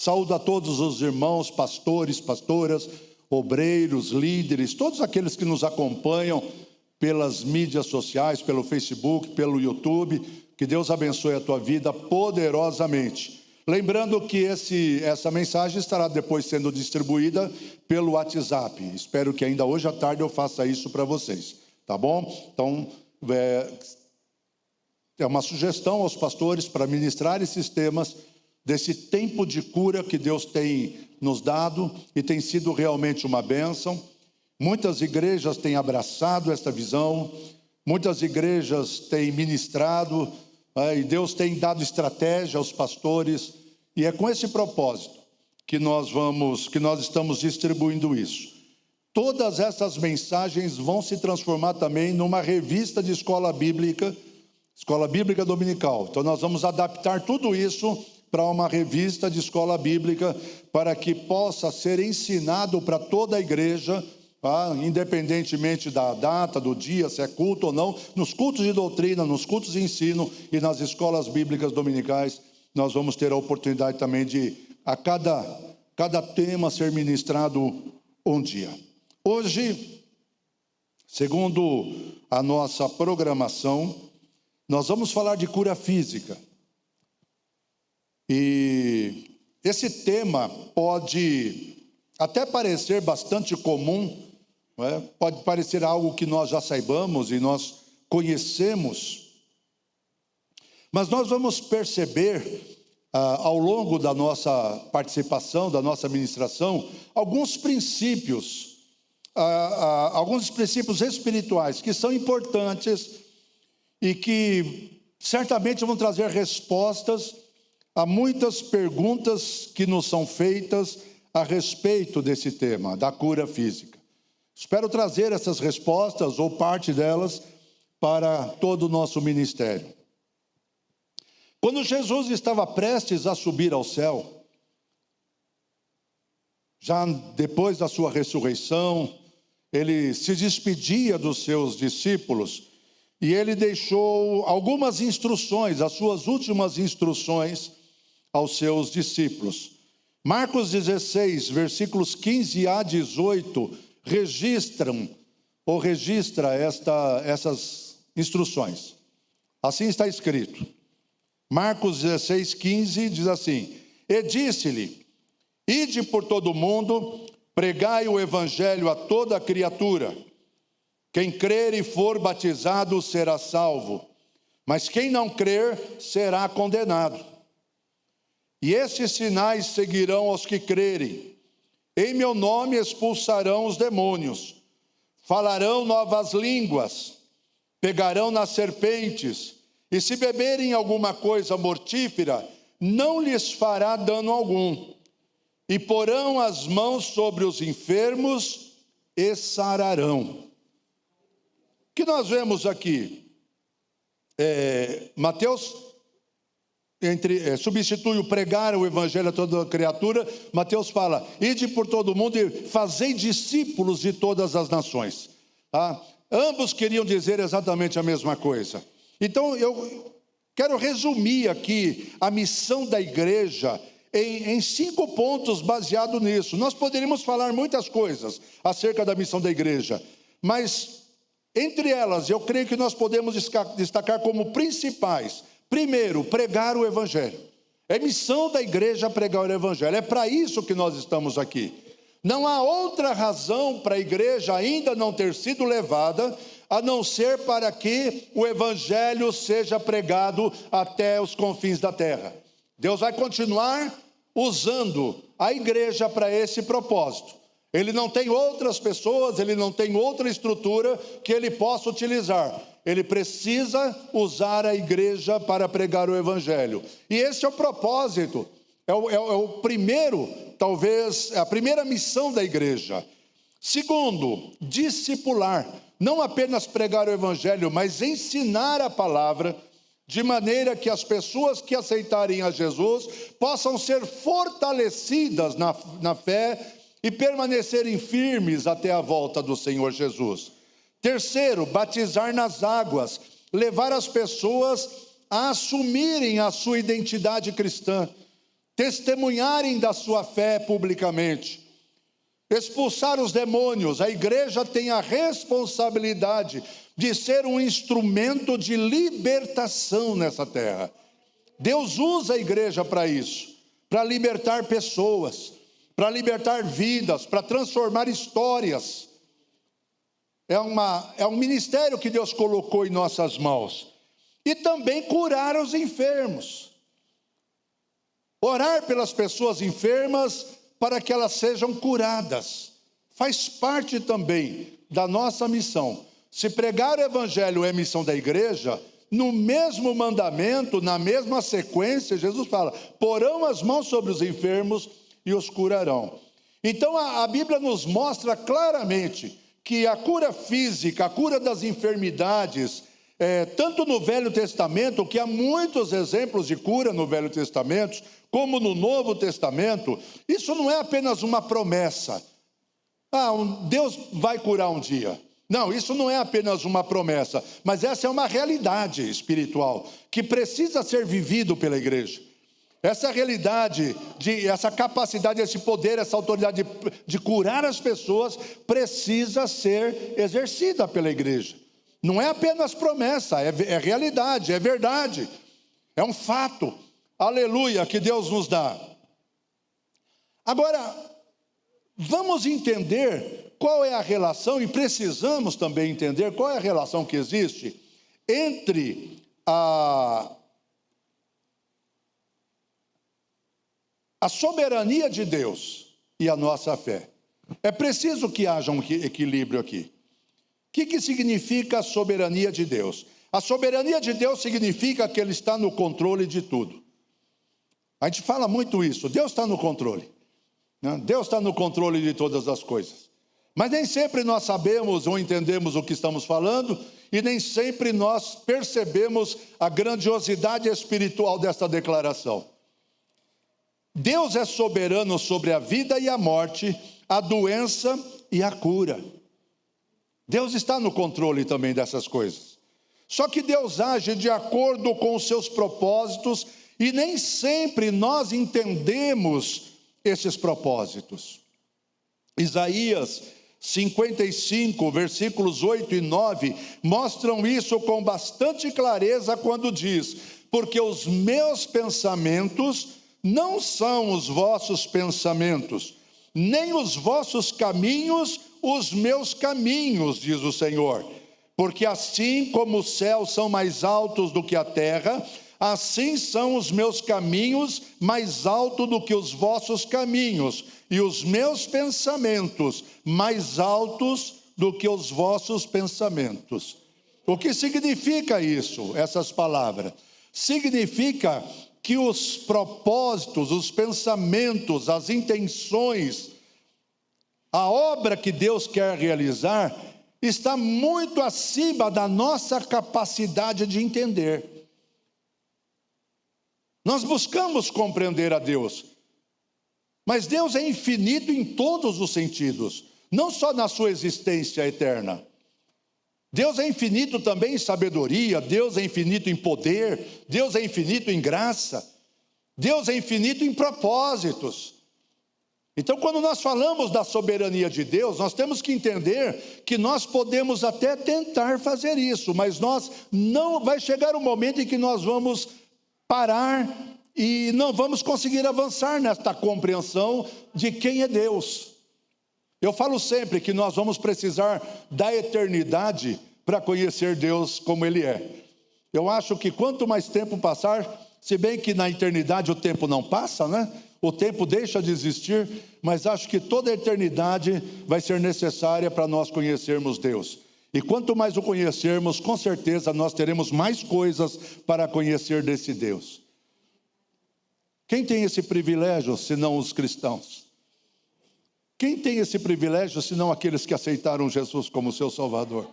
Saúdo a todos os irmãos, pastores, pastoras, obreiros, líderes, todos aqueles que nos acompanham pelas mídias sociais, pelo Facebook, pelo YouTube. Que Deus abençoe a tua vida poderosamente. Lembrando que essa mensagem estará depois sendo distribuída pelo WhatsApp. Espero que ainda hoje à tarde eu faça isso para vocês, tá bom? Então, é uma sugestão aos pastores para ministrar esses temas desse tempo de cura que Deus tem nos dado e tem sido realmente uma bênção. Muitas igrejas têm abraçado esta visão, muitas igrejas têm ministrado, e Deus tem dado estratégia aos pastores, e é com esse propósito que nós estamos distribuindo isso. Todas essas mensagens vão se transformar também numa revista de escola bíblica dominical. Então nós vamos adaptar tudo isso para uma revista de escola bíblica, para que possa ser ensinado para toda a igreja, independentemente da data, do dia, se é culto ou não, nos cultos de doutrina, nos cultos de ensino e nas escolas bíblicas dominicais. Nós vamos ter a oportunidade também de, a cada tema, ser ministrado um dia. Hoje, segundo a nossa programação, nós vamos falar de cura física. E esse tema pode até parecer bastante comum, não é? Pode parecer algo que nós já saibamos e nós conhecemos, mas nós vamos perceber ao longo da nossa participação, da nossa ministração, alguns princípios espirituais que são importantes e que certamente vão trazer respostas a muitas perguntas que nos são feitas a respeito desse tema, da cura física. Espero trazer essas respostas, ou parte delas, para todo o nosso ministério. Quando Jesus estava prestes a subir ao céu, já depois da sua ressurreição, ele se despedia dos seus discípulos e ele deixou algumas instruções, as suas últimas instruções aos seus discípulos. Marcos 16, versículos 15 a 18, registra essas instruções. Assim está escrito. Marcos 16, 15 diz assim: E disse-lhe: Ide por todo o mundo, pregai o evangelho a toda a criatura. Quem crer e for batizado será salvo, mas quem não crer será condenado. E estes sinais seguirão aos que crerem. Em meu nome expulsarão os demônios, falarão novas línguas, pegarão nas serpentes, e se beberem alguma coisa mortífera, não lhes fará dano algum. E porão as mãos sobre os enfermos e sararão. O que nós vemos aqui? Mateus substitui o pregar o evangelho a toda criatura. Mateus fala: ide por todo mundo e fazei discípulos de todas as nações. Ambos queriam dizer exatamente a mesma coisa. Então eu quero resumir aqui a missão da igreja em 5 pontos baseado nisso. Nós poderíamos falar muitas coisas acerca da missão da igreja, mas entre elas eu creio que nós podemos destacar como principais: primeiro, pregar o evangelho. É missão da igreja pregar o evangelho. É para isso que nós estamos aqui. Não há outra razão para a igreja ainda não ter sido levada, a não ser para que o evangelho seja pregado até os confins da terra. Deus vai continuar usando a igreja para esse propósito. Ele não tem outras pessoas, ele não tem outra estrutura que ele possa utilizar. Ele precisa usar a igreja para pregar o evangelho. E esse é o propósito, é o primeiro, talvez, a primeira missão da igreja. Segundo, discipular. Não apenas pregar o evangelho, mas ensinar a palavra, de maneira que as pessoas que aceitarem a Jesus possam ser fortalecidas na fé e permanecerem firmes até a volta do Senhor Jesus. Terceiro, batizar nas águas, levar as pessoas a assumirem a sua identidade cristã, testemunharem da sua fé publicamente, expulsar os demônios. A igreja tem a responsabilidade de ser um instrumento de libertação nessa terra. Deus usa a igreja para isso, para libertar pessoas, para libertar vidas, para transformar histórias. É um ministério que Deus colocou em nossas mãos. E também curar os enfermos. Orar pelas pessoas enfermas para que elas sejam curadas. Faz parte também da nossa missão. Se pregar o evangelho é missão da igreja, no mesmo mandamento, na mesma sequência, Jesus fala: porão as mãos sobre os enfermos e os curarão. Então a Bíblia nos mostra claramente que a cura física, a cura das enfermidades, tanto no Velho Testamento, que há muitos exemplos de cura no Velho Testamento, como no Novo Testamento, isso não é apenas uma promessa. Deus vai curar um dia. Não, isso não é apenas uma promessa, mas essa é uma realidade espiritual que precisa ser vivido pela igreja. Essa realidade, essa capacidade, esse poder, essa autoridade de curar as pessoas precisa ser exercida pela igreja. Não é apenas promessa, é realidade, é verdade, é um fato. Aleluia, que Deus nos dá. Agora, vamos entender qual é a relação, e precisamos também entender qual é a relação que existe entre a soberania de Deus e a nossa fé. É preciso que haja um equilíbrio aqui. O que significa a soberania de Deus? A soberania de Deus significa que Ele está no controle de tudo. A gente fala muito isso, Deus está no controle. Deus está no controle de todas as coisas. Mas nem sempre nós sabemos ou entendemos o que estamos falando, e nem sempre nós percebemos a grandiosidade espiritual dessa declaração. Deus é soberano sobre a vida e a morte, a doença e a cura. Deus está no controle também dessas coisas. Só que Deus age de acordo com os seus propósitos, e nem sempre nós entendemos esses propósitos. Isaías 55, versículos 8 e 9, mostram isso com bastante clareza quando diz: porque os meus pensamentos não são os vossos pensamentos, nem os vossos caminhos os meus caminhos, diz o Senhor. Porque assim como os céus são mais altos do que a terra, assim são os meus caminhos mais altos do que os vossos caminhos, e os meus pensamentos mais altos do que os vossos pensamentos. O que significa isso, essas palavras? Significa que os propósitos, os pensamentos, as intenções, a obra que Deus quer realizar, está muito acima da nossa capacidade de entender. Nós buscamos compreender a Deus, mas Deus é infinito em todos os sentidos, não só na sua existência eterna. Deus é infinito também em sabedoria, Deus é infinito em poder, Deus é infinito em graça, Deus é infinito em propósitos. Então, quando nós falamos da soberania de Deus, nós temos que entender que nós podemos até tentar fazer isso, mas vai chegar um momento em que nós vamos parar e não vamos conseguir avançar nesta compreensão de quem é Deus. Eu falo sempre que nós vamos precisar da eternidade para conhecer Deus como Ele é. Eu acho que quanto mais tempo passar, se bem que na eternidade o tempo não passa, né? O tempo deixa de existir, mas acho que toda a eternidade vai ser necessária para nós conhecermos Deus. E quanto mais o conhecermos, com certeza nós teremos mais coisas para conhecer desse Deus. Quem tem esse privilégio, senão os cristãos? Quem tem esse privilégio, senão aqueles que aceitaram Jesus como seu Salvador?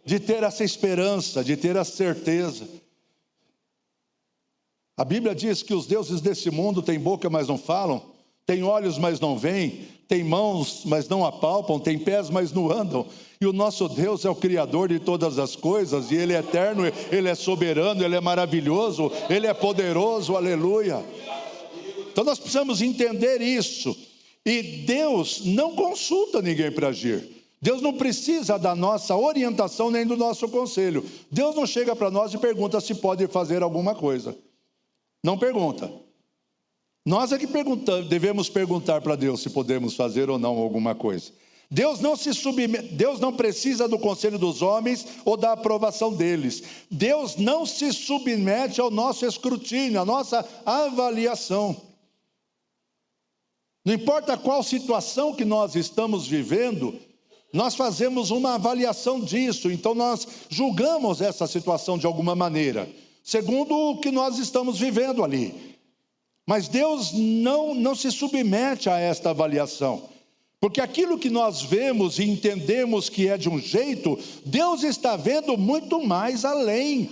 De ter essa esperança, de ter a certeza. A Bíblia diz que os deuses desse mundo têm boca, mas não falam, têm olhos, mas não veem, têm mãos, mas não apalpam, têm pés, mas não andam. E o nosso Deus é o Criador de todas as coisas, e Ele é eterno, Ele é soberano, Ele é maravilhoso, Ele é poderoso, aleluia. Então nós precisamos entender isso. E Deus não consulta ninguém para agir. Deus não precisa da nossa orientação nem do nosso conselho. Deus não chega para nós e pergunta se pode fazer alguma coisa. Não pergunta. Nós é que devemos perguntar para Deus se podemos fazer ou não alguma coisa. Deus não precisa do conselho dos homens ou da aprovação deles. Deus não se submete ao nosso escrutínio, à nossa avaliação. Não importa qual situação que nós estamos vivendo, nós fazemos uma avaliação disso. Então nós julgamos essa situação de alguma maneira, segundo o que nós estamos vivendo ali. Mas Deus não se submete a esta avaliação. Porque aquilo que nós vemos e entendemos que é de um jeito, Deus está vendo muito mais além.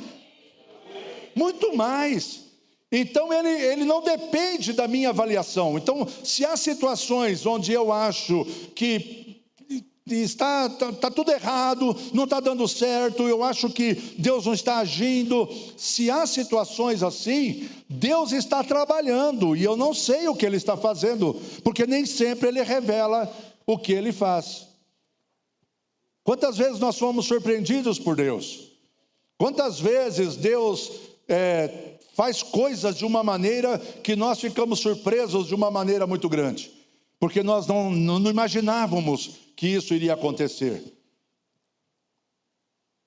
Muito mais. Então ele não depende da minha avaliação. Então, se há situações onde eu acho que está tudo errado, não está dando certo, eu acho que Deus não está agindo. Se há situações assim, Deus está trabalhando e eu não sei o que Ele está fazendo, porque nem sempre Ele revela o que Ele faz. Quantas vezes nós fomos surpreendidos por Deus? Quantas vezes Deus faz coisas de uma maneira que nós ficamos surpresos de uma maneira muito grande, porque nós não imaginávamos que isso iria acontecer.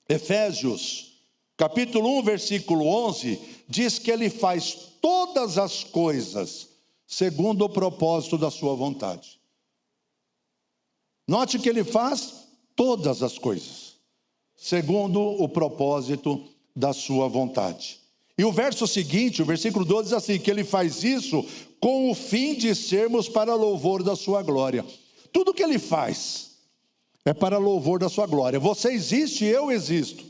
Efésios, capítulo 1, versículo 11, diz que Ele faz todas as coisas segundo o propósito da sua vontade. Note que Ele faz todas as coisas segundo o propósito da sua vontade. E o verso seguinte, o versículo 12, diz assim, que Ele faz isso com o fim de sermos para louvor da sua glória. Tudo que Ele faz é para louvor da sua glória. Você existe e eu existo.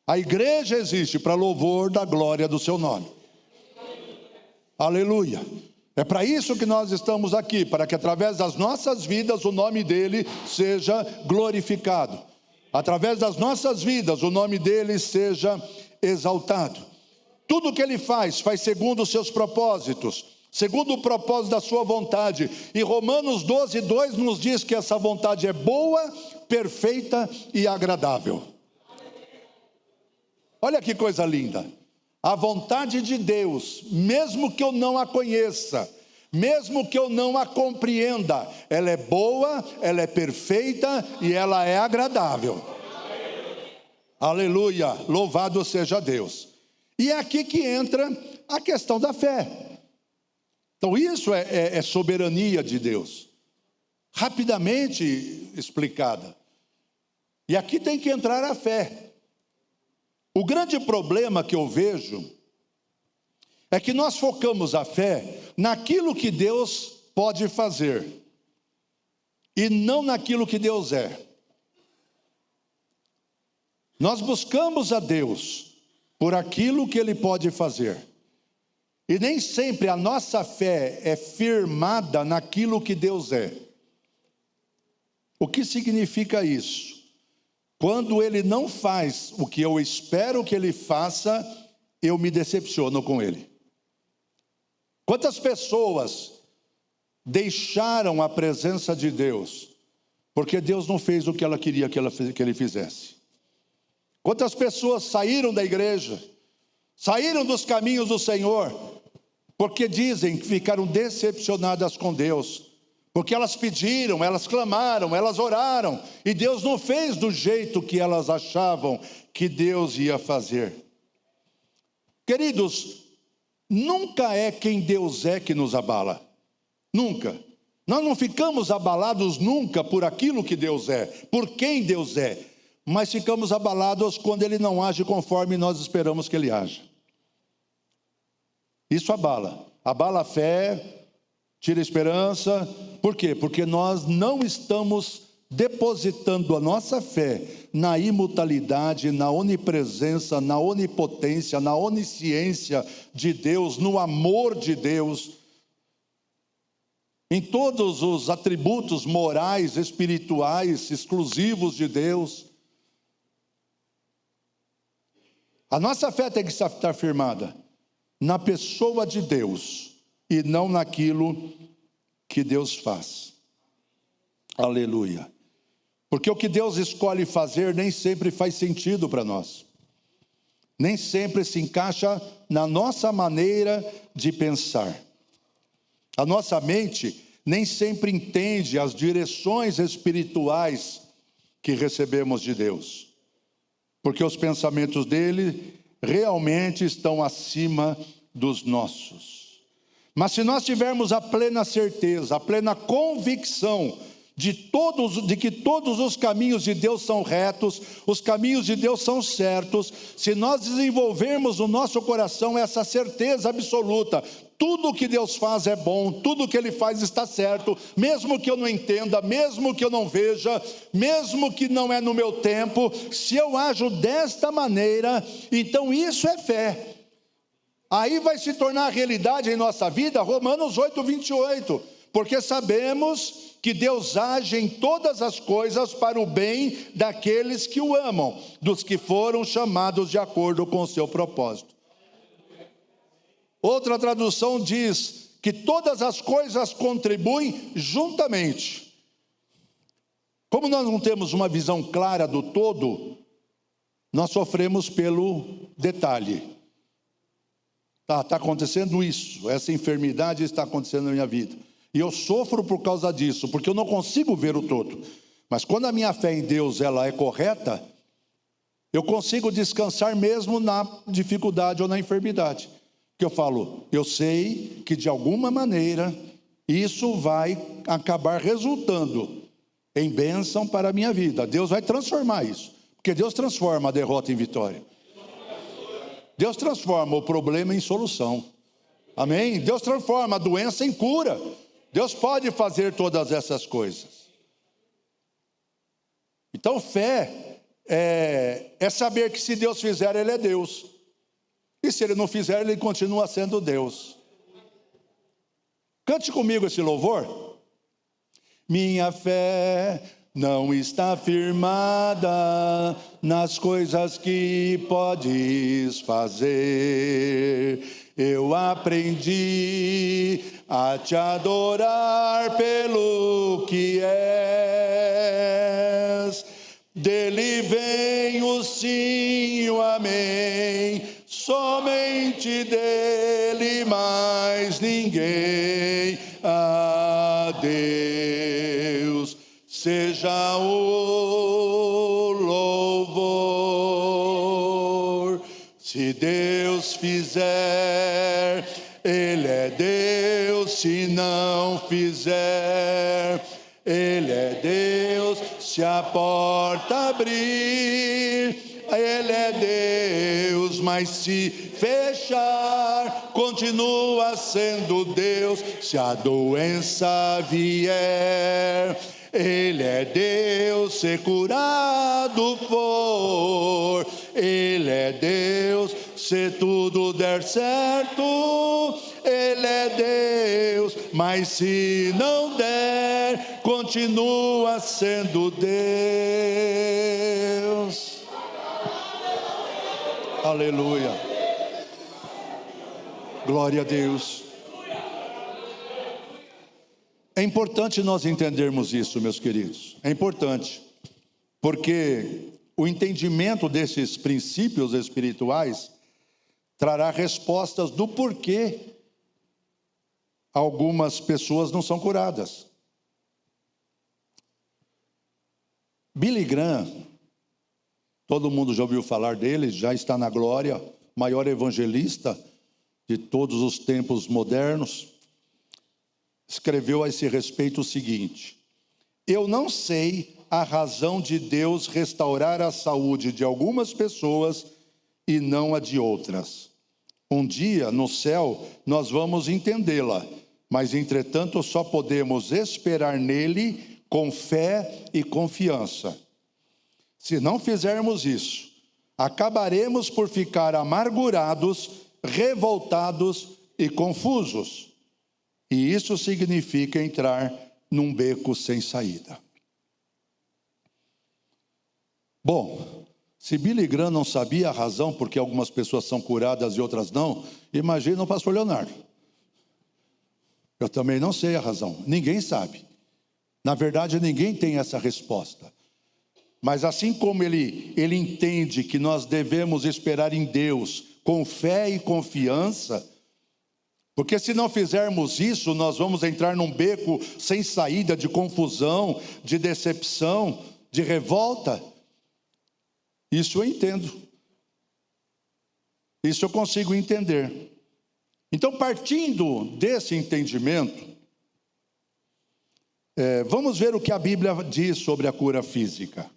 A igreja existe para louvor da glória do seu nome. Aleluia. É para isso que nós estamos aqui, para que através das nossas vidas o nome dEle seja glorificado. Através das nossas vidas o nome dEle seja exaltado. Tudo que Ele faz segundo os seus propósitos, segundo o propósito da sua vontade. E Romanos 12, 2 nos diz que essa vontade é boa, perfeita e agradável. Olha que coisa linda. A vontade de Deus, mesmo que eu não a conheça, mesmo que eu não a compreenda, ela é boa, ela é perfeita e ela é agradável. Aleluia, louvado seja Deus. E é aqui que entra a questão da fé. Então isso é soberania de Deus, rapidamente explicada. E aqui tem que entrar a fé. O grande problema que eu vejo é que nós focamos a fé naquilo que Deus pode fazer e não naquilo que Deus é. Nós buscamos a Deus por aquilo que Ele pode fazer. E nem sempre a nossa fé é firmada naquilo que Deus é. O que significa isso? Quando Ele não faz o que eu espero que Ele faça, eu me decepciono com Ele. Quantas pessoas deixaram a presença de Deus, porque Deus não fez o que ela queria que Ele fizesse? Quantas pessoas saíram da igreja, saíram dos caminhos do Senhor, porque dizem que ficaram decepcionadas com Deus, porque elas pediram, elas clamaram, elas oraram, e Deus não fez do jeito que elas achavam que Deus ia fazer. Queridos, nunca é quem Deus é que nos abala, nunca. Nós não ficamos abalados nunca por aquilo que Deus é, por quem Deus é, mas ficamos abalados quando Ele não age conforme nós esperamos que Ele haja. Isso abala a fé, tira a esperança. Por quê? Porque nós não estamos depositando a nossa fé na imutabilidade, na onipresença, na onipotência, na onisciência de Deus, no amor de Deus, em todos os atributos morais, espirituais, exclusivos de Deus. A nossa fé tem que estar firmada na pessoa de Deus, e não naquilo que Deus faz. Aleluia. Porque o que Deus escolhe fazer nem sempre faz sentido para nós. Nem sempre se encaixa na nossa maneira de pensar. A nossa mente nem sempre entende as direções espirituais que recebemos de Deus. Porque os pensamentos dele realmente estão acima dos nossos. Mas se nós tivermos a plena certeza, a plena convicção de que todos os caminhos de Deus são retos, os caminhos de Deus são certos, se nós desenvolvermos no nosso coração essa certeza absoluta, tudo que Deus faz é bom, tudo que Ele faz está certo, mesmo que eu não entenda, mesmo que eu não veja, mesmo que não é no meu tempo, se eu ajo desta maneira, então isso é fé. Aí vai se tornar realidade em nossa vida, Romanos 8:28, porque sabemos que Deus age em todas as coisas para o bem daqueles que o amam, dos que foram chamados de acordo com o seu propósito. Outra tradução diz que todas as coisas contribuem juntamente. Como nós não temos uma visão clara do todo, nós sofremos pelo detalhe. Está acontecendo isso, essa enfermidade está acontecendo na minha vida. E eu sofro por causa disso, porque eu não consigo ver o todo. Mas quando a minha fé em Deus ela é correta, eu consigo descansar mesmo na dificuldade ou na enfermidade. Porque eu falo, eu sei que de alguma maneira isso vai acabar resultando em bênção para a minha vida. Deus vai transformar isso, porque Deus transforma a derrota em vitória. Deus transforma o problema em solução. Amém? Deus transforma a doença em cura. Deus pode fazer todas essas coisas. Então fé é saber que se Deus fizer, Ele é Deus. E se Ele não fizer, Ele continua sendo Deus. Cante comigo esse louvor. Minha fé não está firmada nas coisas que podes fazer. Eu aprendi a te adorar pelo que és. Dele vem o sim e o amém. Somente dele, mais ninguém. A Deus seja o louvor. Se Deus fizer, Ele é Deus. Se não fizer, Ele é Deus. Se a porta abrir, Ele é Deus. Mas se fechar, continua sendo Deus. Se a doença vier, Ele é Deus. Se curado for, Ele é Deus. Se tudo der certo, Ele é Deus. Mas se não der, continua sendo Deus. Aleluia. Glória a Deus. É importante nós entendermos isso, meus queridos. É importante, porque o entendimento desses princípios espirituais trará respostas do porquê algumas pessoas não são curadas. Billy Graham, todo mundo já ouviu falar dele, já está na glória, maior evangelista de todos os tempos modernos, escreveu a esse respeito o seguinte: eu não sei a razão de Deus restaurar a saúde de algumas pessoas e não a de outras. Um dia, no céu, nós vamos entendê-la, mas, entretanto, só podemos esperar nele com fé e confiança. Se não fizermos isso, acabaremos por ficar amargurados, revoltados e confusos. E isso significa entrar num beco sem saída. Bom, se Billy Graham não sabia a razão porque algumas pessoas são curadas e outras não, imagina o pastor Leonardo. Eu também não sei a razão, ninguém sabe. Na verdade, ninguém tem essa resposta. Mas assim como ele entende que nós devemos esperar em Deus com fé e confiança, porque se não fizermos isso, nós vamos entrar num beco sem saída de confusão, de decepção, de revolta. Isso eu entendo. Isso eu consigo entender. Então, partindo desse entendimento, vamos ver o que a Bíblia diz sobre a cura física.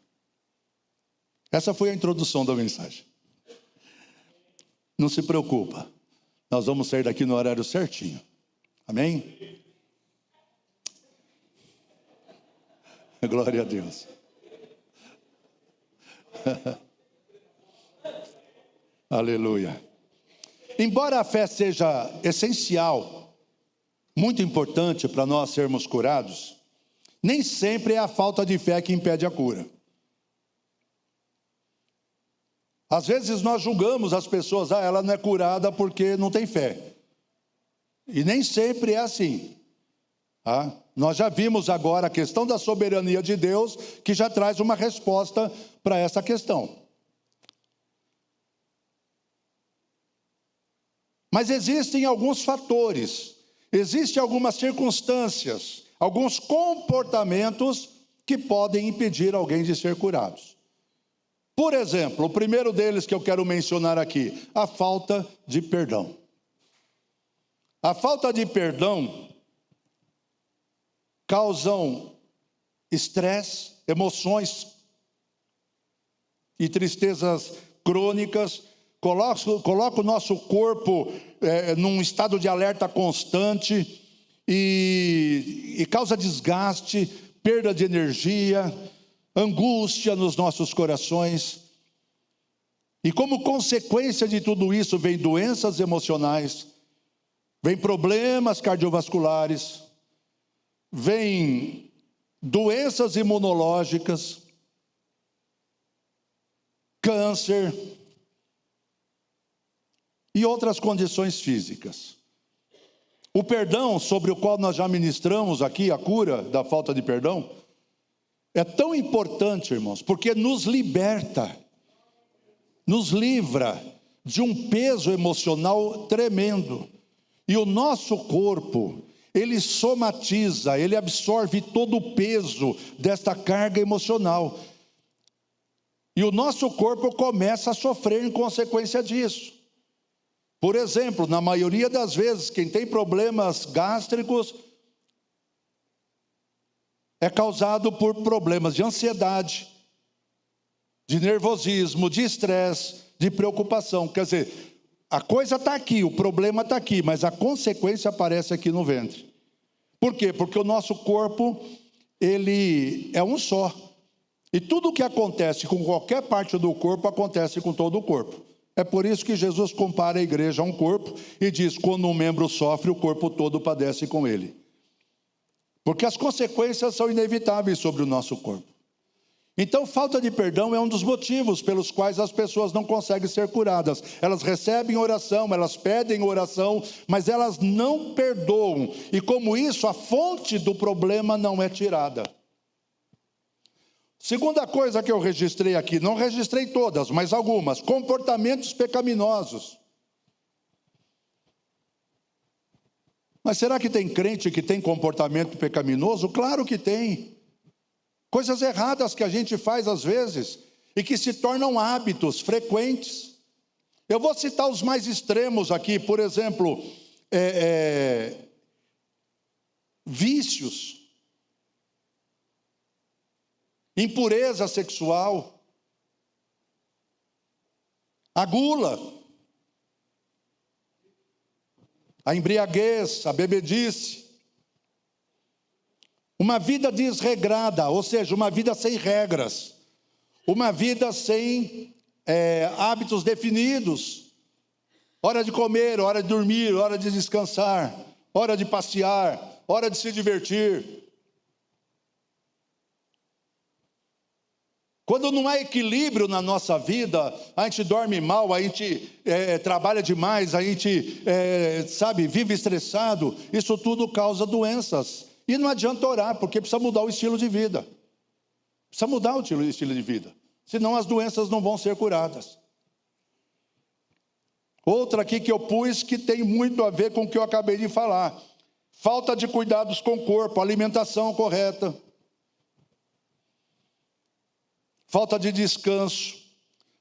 Essa foi a introdução da mensagem. Não se preocupa, nós vamos sair daqui no horário certinho. Amém? Glória a Deus. Aleluia. Embora a fé seja essencial, muito importante para nós sermos curados, nem sempre é a falta de fé que impede a cura. Às vezes nós julgamos as pessoas, ela não é curada porque não tem fé. E nem sempre é assim. Nós já vimos agora a questão da soberania de Deus, que já traz uma resposta para essa questão. Mas existem alguns fatores, existem algumas circunstâncias, alguns comportamentos que podem impedir alguém de ser curado. Por exemplo, o primeiro deles que eu quero mencionar aqui, a falta de perdão. A falta de perdão causam estresse, emoções e tristezas crônicas, coloca o nosso corpo num estado de alerta constante e causa desgaste, perda de energia, angústia nos nossos corações. E como consequência de tudo isso, vem doenças emocionais, vem problemas cardiovasculares, vem doenças imunológicas, câncer e outras condições físicas. O perdão, sobre o qual nós já ministramos aqui, a cura da falta de perdão, é tão importante, irmãos, porque nos liberta, nos livra de um peso emocional tremendo. E o nosso corpo, ele somatiza, ele absorve todo o peso desta carga emocional. E o nosso corpo começa a sofrer em consequência disso. Por exemplo, na maioria das vezes, quem tem problemas gástricos é causado por problemas de ansiedade, de nervosismo, de estresse, de preocupação. Quer dizer, a coisa está aqui, o problema está aqui, mas a consequência aparece aqui no ventre. Por quê? Porque o nosso corpo, ele é um só. E tudo o que acontece com qualquer parte do corpo, acontece com todo o corpo. É por isso que Jesus compara a igreja a um corpo e diz, quando um membro sofre, o corpo todo padece com ele. Porque as consequências são inevitáveis sobre o nosso corpo. Então, falta de perdão é um dos motivos pelos quais as pessoas não conseguem ser curadas. Elas recebem oração, elas pedem oração, mas elas não perdoam. E como isso, a fonte do problema não é tirada. Segunda coisa que eu registrei aqui, não registrei todas, mas algumas, comportamentos pecaminosos. Mas será que tem crente que tem comportamento pecaminoso? Claro que tem. Coisas erradas que a gente faz às vezes e que se tornam hábitos frequentes. Eu vou citar os mais extremos aqui, por exemplo, vícios, impureza sexual, a gula, a embriaguez, a bebedice, uma vida desregrada, ou seja, uma vida sem regras, uma vida sem hábitos definidos, hora de comer, hora de dormir, hora de descansar, hora de passear, hora de se divertir. Quando não há equilíbrio na nossa vida, a gente dorme mal, a gente trabalha demais, a gente, vive estressado. Isso tudo causa doenças. E não adianta orar, porque precisa mudar o estilo de vida. Precisa mudar o estilo de vida. Senão as doenças não vão ser curadas. Outra aqui que eu pus que tem muito a ver com o que eu acabei de falar. Falta de cuidados com o corpo, alimentação correta. Falta de descanso,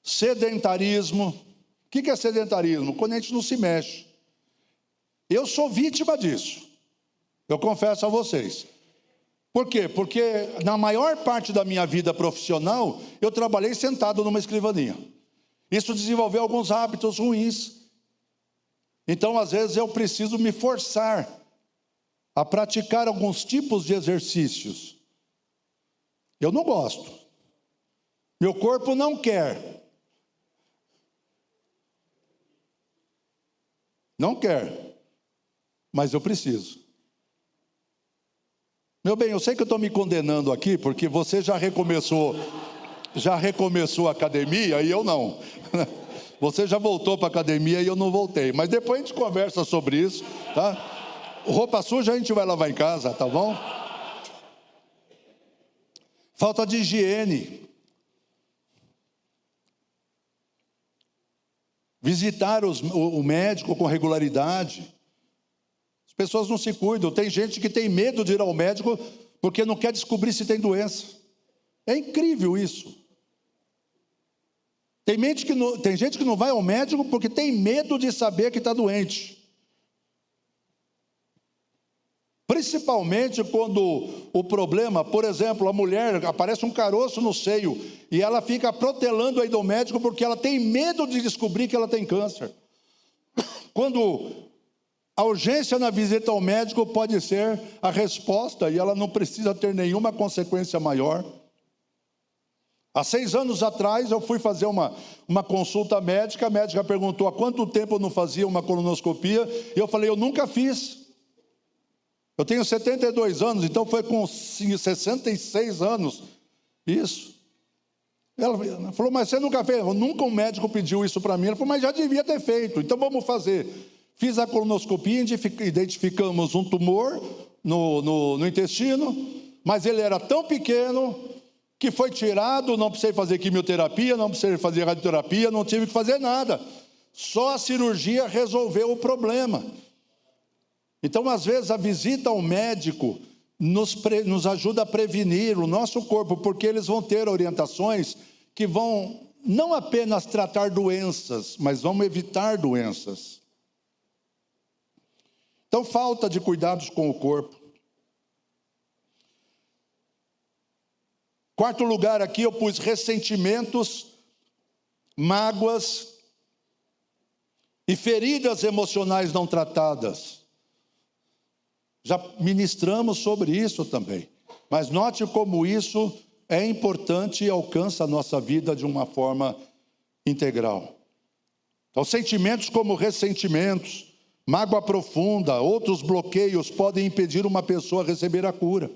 sedentarismo. O que é sedentarismo? Quando a gente não se mexe. Eu sou vítima disso. Eu confesso a vocês. Por quê? Porque na maior parte da minha vida profissional, eu trabalhei sentado numa escrivaninha. Isso desenvolveu alguns hábitos ruins. Então, às vezes, eu preciso me forçar a praticar alguns tipos de exercícios. Eu não gosto. Meu corpo não quer. Não quer. Mas eu preciso. Meu bem, eu sei que eu estou me condenando aqui, porque você já recomeçou a academia e eu não. Você já voltou para a academia e eu não voltei. Mas depois a gente conversa sobre isso, tá? Roupa suja a gente vai lavar em casa, tá bom? Falta de higiene. Visitar o médico com regularidade. As pessoas não se cuidam. Tem gente que tem medo de ir ao médico porque não quer descobrir se tem doença. É incrível isso. Tem gente que não vai ao médico porque tem medo de saber que está doente. Principalmente quando o problema, por exemplo, a mulher aparece um caroço no seio e ela fica protelando a ir ao médico porque ela tem medo de descobrir que ela tem câncer. Quando a urgência na visita ao médico pode ser a resposta e ela não precisa ter nenhuma consequência maior. Há 6 anos atrás eu fui fazer uma consulta médica, a médica perguntou há quanto tempo eu não fazia uma colonoscopia, e eu falei, eu nunca fiz. Eu tenho 72 anos, então foi com 66 anos, isso. Ela falou, mas você nunca fez? Nunca um médico pediu isso para mim. Ela falou, mas já devia ter feito, então vamos fazer. Fiz a colonoscopia, identificamos um tumor no intestino, mas ele era tão pequeno que foi tirado, não precisei fazer quimioterapia, não precisei fazer radioterapia, não tive que fazer nada. Só a cirurgia resolveu o problema. Então, às vezes, a visita ao médico nos ajuda a prevenir o nosso corpo, porque eles vão ter orientações que vão não apenas tratar doenças, mas vão evitar doenças. Então, falta de cuidados com o corpo. Quarto lugar aqui eu pus ressentimentos, mágoas e feridas emocionais não tratadas. Já ministramos sobre isso também. Mas note como isso é importante e alcança a nossa vida de uma forma integral. Então, sentimentos como ressentimentos, mágoa profunda, outros bloqueios podem impedir uma pessoa a receber a cura.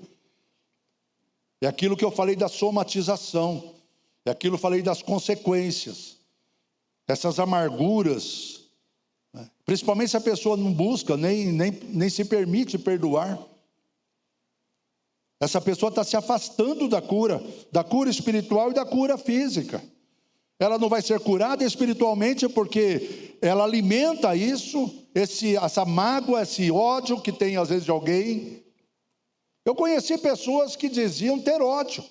É aquilo que eu falei da somatização, é aquilo que eu falei das consequências, essas amarguras, né? Principalmente se a pessoa não busca, nem se permite perdoar. Essa pessoa está se afastando da cura espiritual e da cura física. Ela não vai ser curada espiritualmente porque ela alimenta isso, essa mágoa, esse ódio que tem às vezes de alguém. Eu conheci pessoas que diziam ter ódio.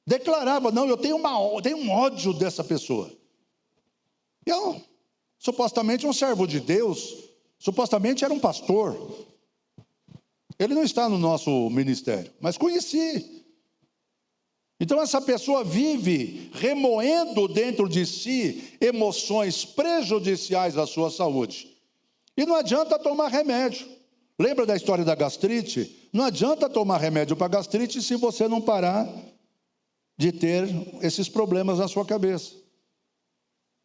Declaravam, não, eu tenho um ódio dessa pessoa. Eu, supostamente um servo de Deus, supostamente era um pastor. Ele não está no nosso ministério, mas conheci. Então essa pessoa vive remoendo dentro de si emoções prejudiciais à sua saúde. E não adianta tomar remédio. Lembra da história da gastrite? Não adianta tomar remédio para gastrite se você não parar de ter esses problemas na sua cabeça.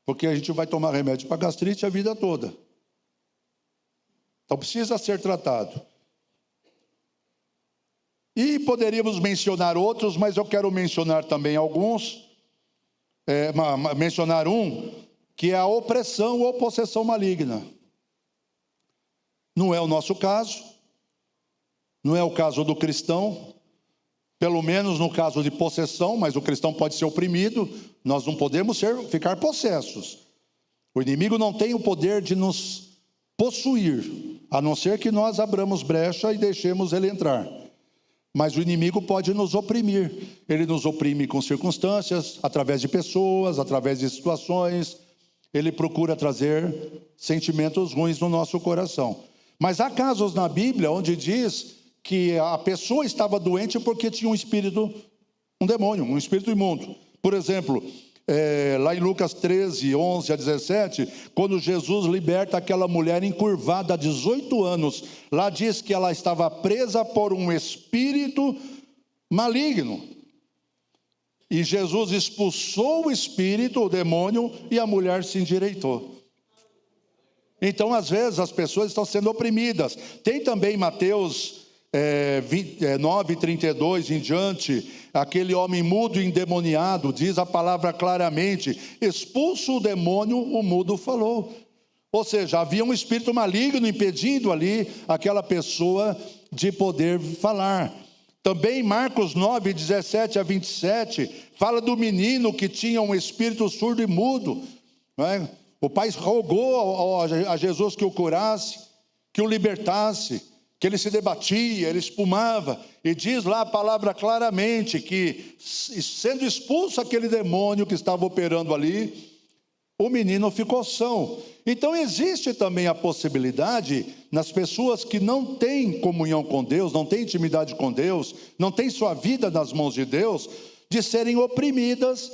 Porque a gente vai tomar remédio para gastrite a vida toda. Então precisa ser tratado. E poderíamos mencionar outros, mas eu quero mencionar também alguns, mencionar um, que é a opressão ou possessão maligna. Não é o nosso caso, não é o caso do cristão, pelo menos no caso de possessão, mas o cristão pode ser oprimido, nós não podemos ficar possessos. O inimigo não tem o poder de nos possuir, a não ser que nós abramos brecha e deixemos ele entrar. Mas o inimigo pode nos oprimir. Ele nos oprime com circunstâncias, através de pessoas, através de situações. Ele procura trazer sentimentos ruins no nosso coração. Mas há casos na Bíblia onde diz que a pessoa estava doente porque tinha um espírito, um demônio, um espírito imundo. Por exemplo, lá em Lucas 13, 11 a 17, quando Jesus liberta aquela mulher encurvada há 18 anos, lá diz que ela estava presa por um espírito maligno. E Jesus expulsou o espírito, o demônio, e a mulher se endireitou. Então, às vezes, as pessoas estão sendo oprimidas. Tem também Mateus 9:32 em diante, aquele homem mudo e endemoniado, diz a palavra claramente: expulso o demônio, o mudo falou. Ou seja, havia um espírito maligno impedindo ali aquela pessoa de poder falar. Também Marcos 9:17 a 27, fala do menino que tinha um espírito surdo e mudo, não é? O pai rogou a Jesus que o curasse, que o libertasse, que ele se debatia, ele espumava, e diz lá a palavra claramente que, sendo expulso aquele demônio que estava operando ali, o menino ficou são. Então existe também a possibilidade, nas pessoas que não têm comunhão com Deus, não têm intimidade com Deus, não têm sua vida nas mãos de Deus, de serem oprimidas,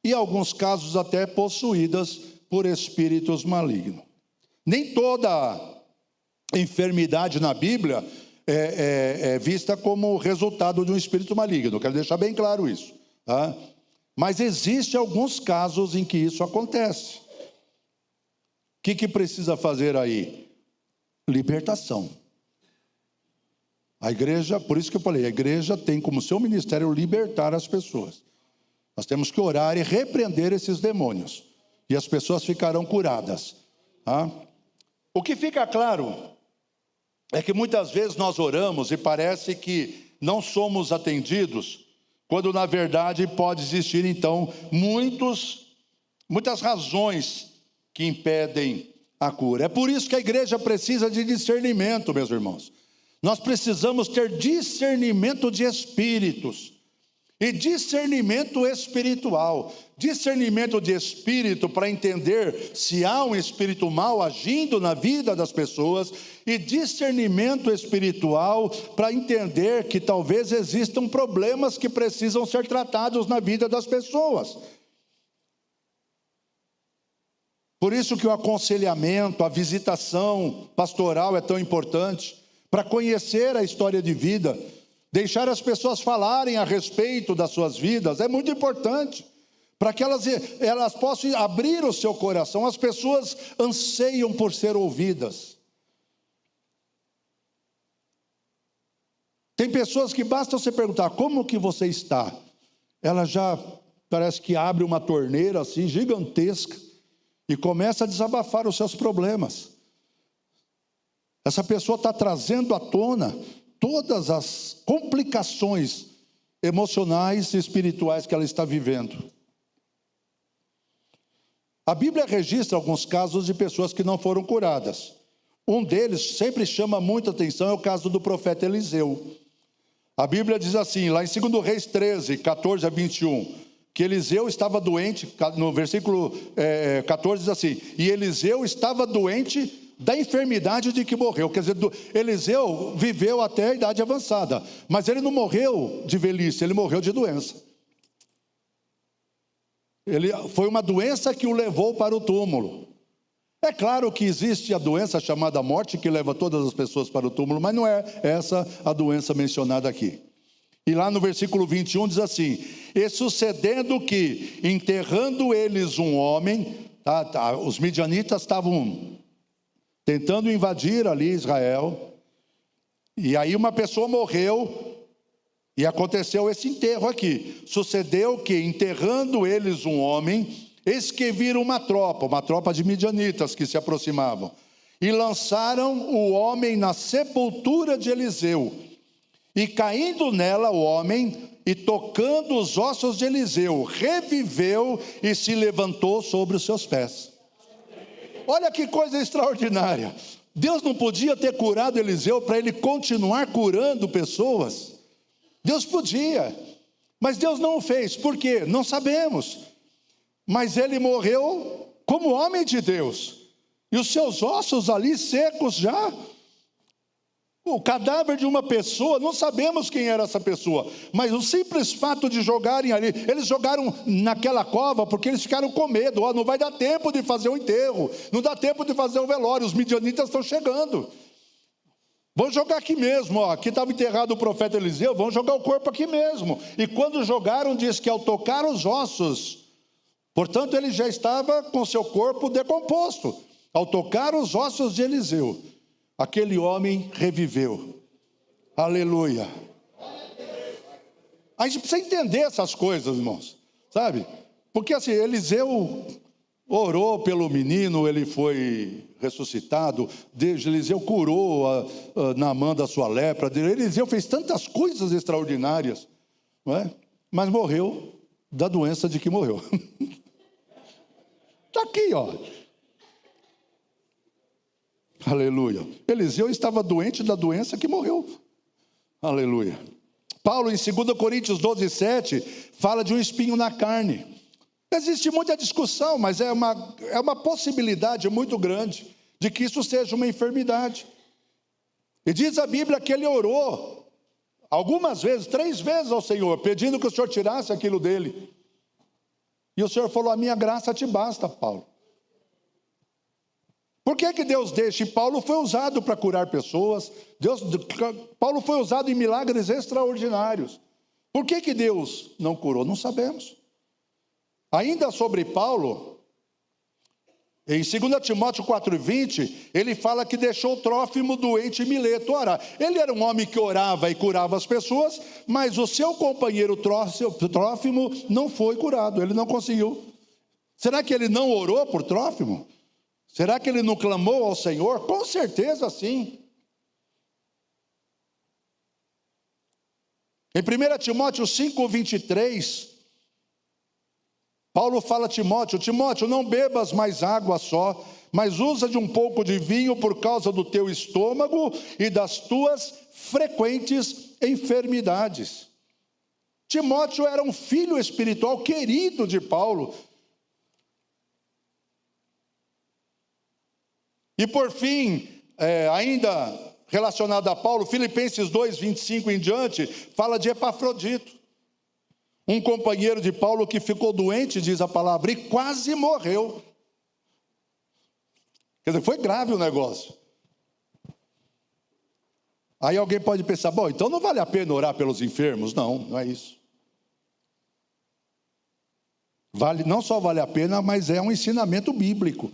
e em alguns casos até possuídas por espíritos malignos. Nem toda enfermidade na Bíblia é vista como resultado de um espírito maligno. Quero deixar bem claro isso, tá? Mas existem alguns casos em que isso acontece. O que precisa fazer aí? Libertação. A igreja, por isso que eu falei, a igreja tem como seu ministério libertar as pessoas. Nós temos que orar e repreender esses demônios, e as pessoas ficarão curadas, tá? O que fica claro é que muitas vezes nós oramos e parece que não somos atendidos, quando na verdade pode existir então muitas razões que impedem a cura. É por isso que a igreja precisa de discernimento, meus irmãos. Nós precisamos ter discernimento de espíritos e discernimento espiritual. Discernimento de espírito para entender se há um espírito mau agindo na vida das pessoas, e discernimento espiritual para entender que talvez existam problemas que precisam ser tratados na vida das pessoas. Por isso que o aconselhamento, a visitação pastoral é tão importante, para conhecer a história de vida, deixar as pessoas falarem a respeito das suas vidas, é muito importante, para que elas possam abrir o seu coração. As pessoas anseiam por ser ouvidas. Tem pessoas que basta você perguntar: como que você está? Ela já parece que abre uma torneira assim, gigantesca, e começa a desabafar os seus problemas. Essa pessoa está trazendo à tona todas as complicações emocionais e espirituais que ela está vivendo. A Bíblia registra alguns casos de pessoas que não foram curadas. Um deles sempre chama muita atenção, é o caso do profeta Eliseu. A Bíblia diz assim, lá em 2 Reis 13, 14 a 21, que Eliseu estava doente, no versículo 14 diz assim: e Eliseu estava doente da enfermidade de que morreu. Quer dizer, Eliseu viveu até a idade avançada, mas ele não morreu de velhice, ele morreu de doença. Foi uma doença que o levou para o túmulo. É claro que existe a doença chamada morte, que leva todas as pessoas para o túmulo, mas não é essa a doença mencionada aqui. E lá no versículo 21 diz assim: e sucedendo que, enterrando eles um homem, os midianitas estavam tentando invadir ali Israel, e aí uma pessoa morreu, E aconteceu esse enterro aqui. Sucedeu que, enterrando eles um homem, eis que viram uma tropa de midianitas que se aproximavam, e lançaram o homem na sepultura de Eliseu. E caindo nela o homem, e tocando os ossos de Eliseu, reviveu e se levantou sobre os seus pés. Olha que coisa extraordinária. Deus não podia ter curado Eliseu para ele continuar curando pessoas? Deus podia, mas Deus não o fez. Por quê? Não sabemos. Mas ele morreu como homem de Deus, e os seus ossos ali secos já. O cadáver de uma pessoa, não sabemos quem era essa pessoa, mas o simples fato de jogarem ali, eles jogaram naquela cova porque eles ficaram com medo. Não vai dar tempo de fazer o enterro, não dá tempo de fazer o velório, os midianitas estão chegando. Vão jogar aqui mesmo, aqui estava enterrado o profeta Eliseu, vão jogar o corpo aqui mesmo. E quando jogaram, diz que ao tocar os ossos, portanto ele já estava com seu corpo decomposto, ao tocar os ossos de Eliseu, aquele homem reviveu. Aleluia. A gente precisa entender essas coisas, irmãos, sabe? Porque assim, Eliseu orou pelo menino, ele foi ressuscitado. Eliseu curou Naamã da sua lepra. Eliseu fez tantas coisas extraordinárias, não é? Mas morreu da doença de que morreu. Está aqui, ó. Aleluia. Eliseu estava doente da doença que morreu. Aleluia. Paulo, em 2 Coríntios 12:7, fala de um espinho na carne. Existe muita discussão, mas é uma possibilidade muito grande de que isso seja uma enfermidade. E diz a Bíblia que ele orou algumas vezes, 3 vezes ao Senhor, pedindo que o Senhor tirasse aquilo dele. E o Senhor falou: a minha graça te basta, Paulo. Por que Deus deixa? E Paulo foi usado para curar pessoas. Paulo foi usado em milagres extraordinários. Por que Deus não curou? Não sabemos. Ainda sobre Paulo, em 2 Timóteo 4:20, ele fala que deixou Trófimo doente em Mileto orar. Ele era um homem que orava e curava as pessoas, mas o seu companheiro Trófimo não foi curado, ele não conseguiu. Será que ele não orou por Trófimo? Será que ele não clamou ao Senhor? Com certeza sim. Em 1 Timóteo 5:23, Paulo fala a Timóteo: Timóteo, não bebas mais água só, mas usa de um pouco de vinho por causa do teu estômago e das tuas frequentes enfermidades. Timóteo era um filho espiritual querido de Paulo. E por fim, ainda relacionado a Paulo, Filipenses 2:25 em diante, fala de Epafrodito. Um companheiro de Paulo que ficou doente, diz a palavra, e quase morreu. Quer dizer, foi grave o negócio. Aí alguém pode pensar: bom, então não vale a pena orar pelos enfermos? Não, não é isso. Não só vale a pena, mas é um ensinamento bíblico.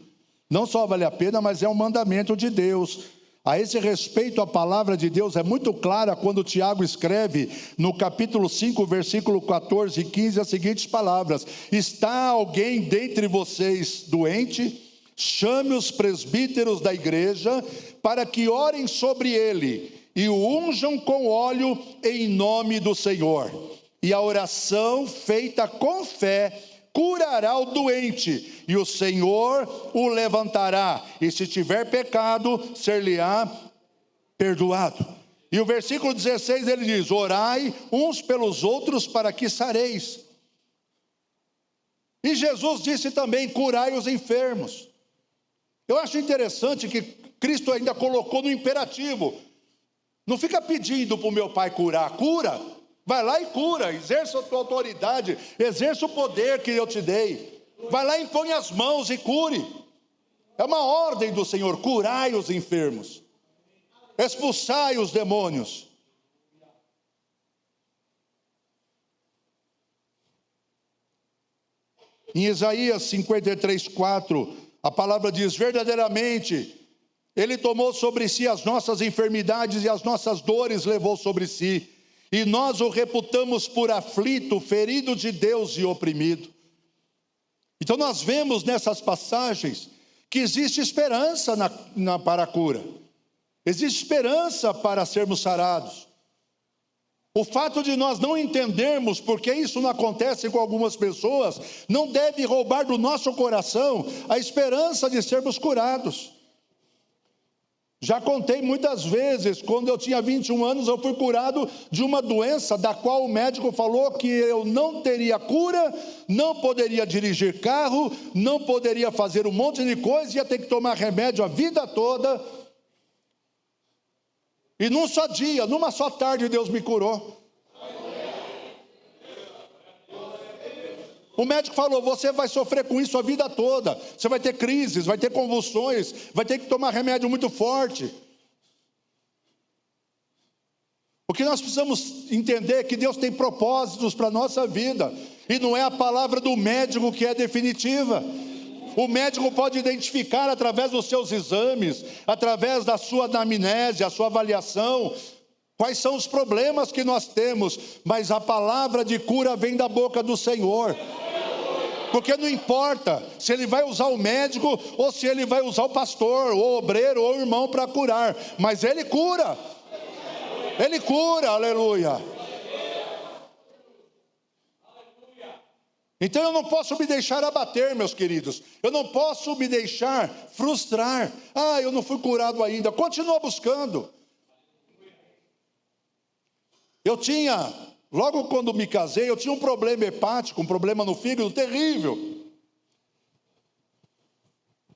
Não só vale a pena, mas é um mandamento de Deus. A esse respeito, a palavra de Deus é muito clara quando Tiago escreve no capítulo 5, versículo 14 e 15, as seguintes palavras: está alguém dentre vocês doente? Chame os presbíteros da igreja para que orem sobre ele e o unjam com óleo em nome do Senhor. E a oração feita com fé curará o doente, e o Senhor o levantará, e se tiver pecado, ser-lhe-á perdoado. E o versículo 16 ele diz: orai uns pelos outros para que sareis. E Jesus disse também: curai os enfermos. Eu acho interessante que Cristo ainda colocou no imperativo. Não fica pedindo para o meu pai curar, cura. Vai lá e cura, exerça a tua autoridade, exerça o poder que eu te dei. Vai lá e impõe as mãos e cure. É uma ordem do Senhor: curai os enfermos, expulsai os demônios. Em Isaías 53:4, a palavra diz: verdadeiramente, Ele tomou sobre si as nossas enfermidades e as nossas dores levou sobre si. e nós o reputamos por aflito, ferido de Deus e oprimido. Então nós vemos nessas passagens que existe esperança para a cura. Existe esperança para sermos sarados. O fato de nós não entendermos porque isso não acontece com algumas pessoas, não deve roubar do nosso coração a esperança de sermos curados. Já contei muitas vezes, quando eu tinha 21 anos, eu fui curado de uma doença da qual o médico falou que eu não teria cura, não poderia dirigir carro, não poderia fazer um monte de coisa, ia ter que tomar remédio a vida toda. E num só dia, numa só tarde, Deus me curou. O médico falou: você vai sofrer com isso a vida toda. Você vai ter crises, vai ter convulsões, vai ter que tomar remédio muito forte. O que nós precisamos entender é que Deus tem propósitos para a nossa vida. E não é a palavra do médico que é definitiva. O médico pode identificar através dos seus exames, através da sua anamnese, a sua avaliação, quais são os problemas que nós temos. Mas a palavra de cura vem da boca do Senhor. Porque não importa se ele vai usar o médico ou se ele vai usar o pastor, o obreiro ou o irmão para curar, mas ele cura. Ele cura, aleluia. Então eu não posso me deixar abater, meus queridos. Eu não posso me deixar frustrar. Eu não fui curado ainda. Continua buscando. Logo quando me casei, eu tinha um problema hepático, um problema no fígado terrível.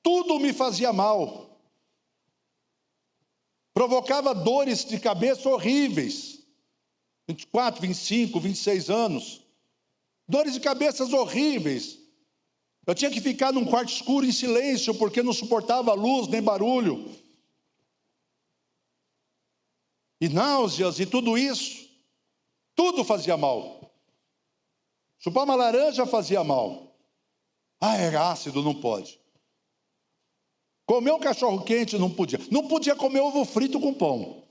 Tudo me fazia mal. Provocava dores de cabeça horríveis. 24, 25, 26 anos. Dores de cabeças horríveis. Eu tinha que ficar num quarto escuro em silêncio, porque não suportava luz nem barulho. E náuseas e tudo isso. Tudo fazia mal. Chupar uma laranja fazia mal. É ácido, não pode. Comer um cachorro quente não podia. Não podia comer ovo frito com pão.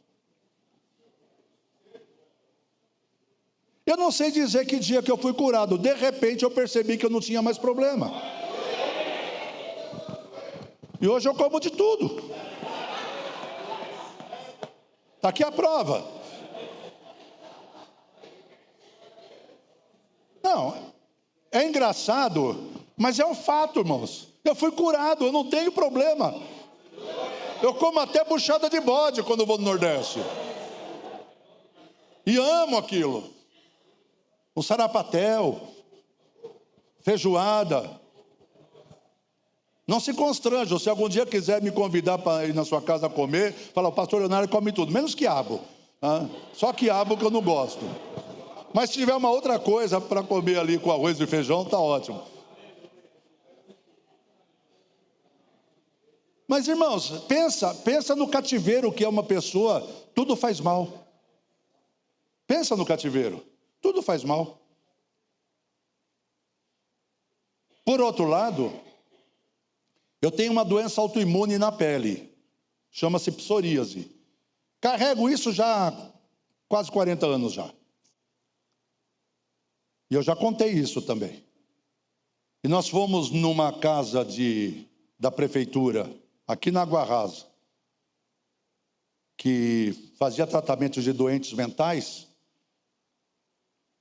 Eu não sei dizer que dia que eu fui curado. De repente eu percebi que eu não tinha mais problema. E hoje eu como de tudo. Está aqui a prova. Não, é engraçado, mas é um fato, irmãos. Eu fui curado, eu não tenho problema. Eu como até buchada de bode quando vou no Nordeste. E amo aquilo. Um sarapatel, feijoada. Não se constranjam, se algum dia quiser me convidar para ir na sua casa comer, fala: o pastor Leonardo come tudo, menos quiabo. Só quiabo que eu não gosto. Mas se tiver uma outra coisa para comer ali com arroz e feijão, está ótimo. Mas irmãos, pensa no cativeiro que é uma pessoa, tudo faz mal. Pensa no cativeiro, tudo faz mal. Por outro lado, eu tenho uma doença autoimune na pele, chama-se psoríase. Carrego isso já há quase 40 anos já. E eu já contei isso também. E nós fomos numa casa da prefeitura, aqui na Água Rasa, que fazia tratamento de doentes mentais.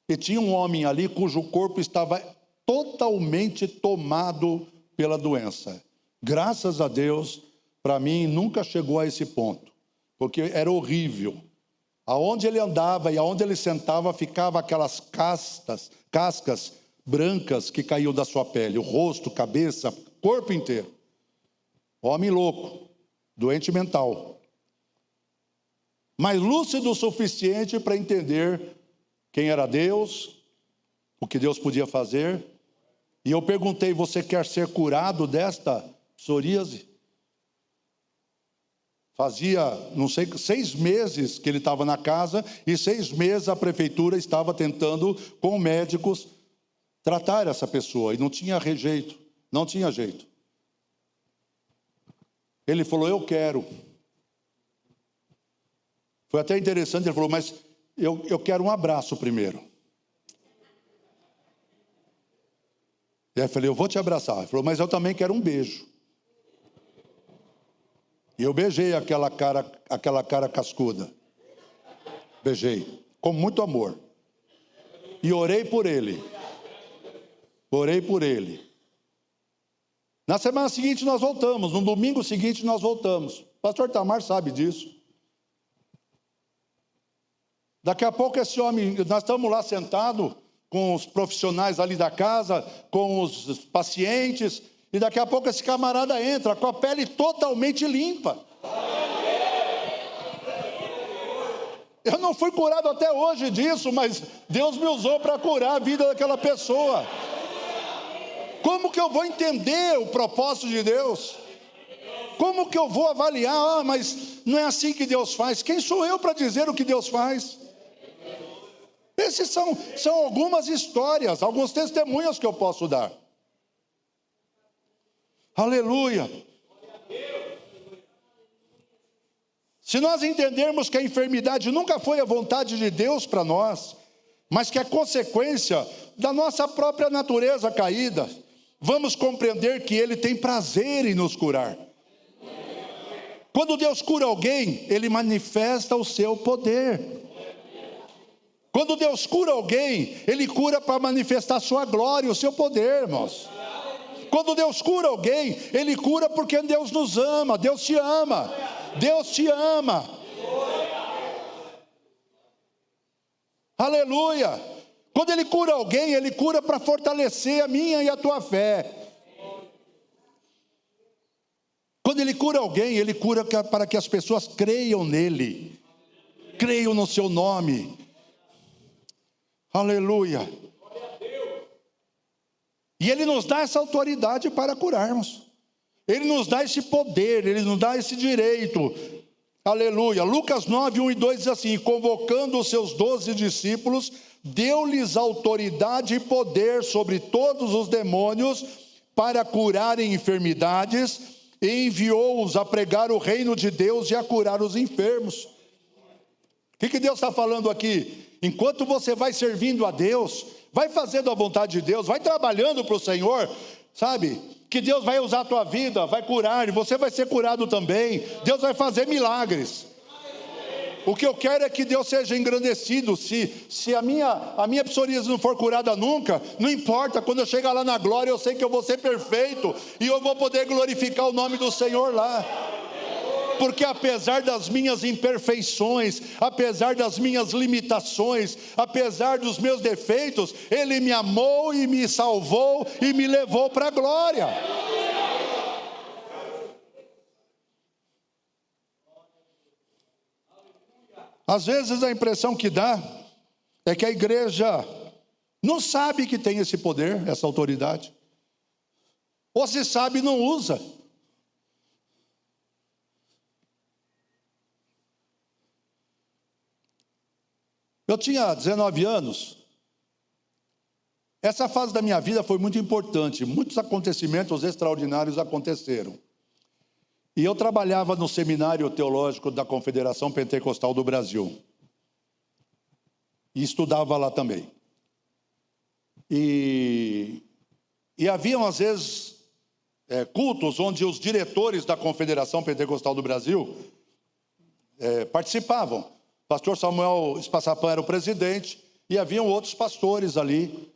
E tinha um homem ali cujo corpo estava totalmente tomado pela doença. Graças a Deus, para mim, nunca chegou a esse ponto, porque era horrível. Aonde ele andava e aonde ele sentava, ficava aquelas cascas brancas que caíam da sua pele, o rosto, cabeça, corpo inteiro. Homem louco, doente mental. Mas lúcido o suficiente para entender quem era Deus, o que Deus podia fazer. E eu perguntei: você quer ser curado desta psoríase? Fazia, não sei, 6 meses que ele estava na casa, e 6 meses a prefeitura estava tentando, com médicos, tratar essa pessoa, e não tinha jeito, não tinha jeito. Ele falou: eu quero. Foi até interessante, ele falou: mas eu quero um abraço primeiro. E aí eu falei, eu vou te abraçar. Ele falou, mas eu também quero um beijo. E eu beijei aquela cara cascuda. Beijei, com muito amor. E orei por ele. Orei por ele. Na semana seguinte nós voltamos, no domingo seguinte nós voltamos. O pastor Tamar sabe disso. Daqui a pouco esse homem, nós estamos lá sentados com os profissionais ali da casa, com os pacientes, e daqui a pouco esse camarada entra com a pele totalmente limpa. Eu não fui curado até hoje disso, mas Deus me usou para curar a vida daquela pessoa. Como que eu vou entender o propósito de Deus? Como que eu vou avaliar? Mas não é assim que Deus faz. Quem sou eu para dizer o que Deus faz? Esses são algumas histórias, alguns testemunhos que eu posso dar. Aleluia. Se nós entendermos que a enfermidade nunca foi a vontade de Deus para nós, mas que é consequência da nossa própria natureza caída, vamos compreender que Ele tem prazer em nos curar. Quando Deus cura alguém, Ele manifesta o seu poder. Quando Deus cura alguém, Ele cura para manifestar a sua glória, o seu poder, irmãos. Quando Deus cura alguém, Ele cura porque Deus nos ama, Deus te ama. Deus te ama. Aleluia. Quando Ele cura alguém, Ele cura para fortalecer a minha e a tua fé. Quando Ele cura alguém, Ele cura para que as pessoas creiam nele, creiam no seu nome. Aleluia. E Ele nos dá essa autoridade para curarmos. Ele nos dá esse poder, Ele nos dá esse direito. Aleluia. Lucas 9, 1 e 2 diz assim: convocando os seus 12 discípulos, deu-lhes autoridade e poder sobre todos os demônios para curarem enfermidades, e enviou-os a pregar o reino de Deus e a curar os enfermos. O que Deus está falando aqui? Enquanto você vai servindo a Deus, vai fazendo a vontade de Deus, vai trabalhando para o Senhor, sabe? Que Deus vai usar a tua vida, vai curar, e você vai ser curado também. Deus vai fazer milagres. O que eu quero é que Deus seja engrandecido. Se a minha psoríase não for curada nunca, não importa, quando eu chegar lá na glória, eu sei que eu vou ser perfeito, e eu vou poder glorificar o nome do Senhor lá. Porque apesar das minhas imperfeições, apesar das minhas limitações, apesar dos meus defeitos, Ele me amou e me salvou e me levou para a glória. Às vezes a impressão que dá é que a igreja não sabe que tem esse poder, essa autoridade. Ou se sabe, não usa. Eu tinha 19 anos. Essa fase da minha vida foi muito importante. Muitos acontecimentos extraordinários aconteceram. E eu trabalhava no seminário teológico da Confederação Pentecostal do Brasil. E estudava lá também. E haviam, às vezes, cultos onde os diretores da Confederação Pentecostal do Brasil participavam. Pastor Samuel Espaçapã era o presidente, e haviam outros pastores ali.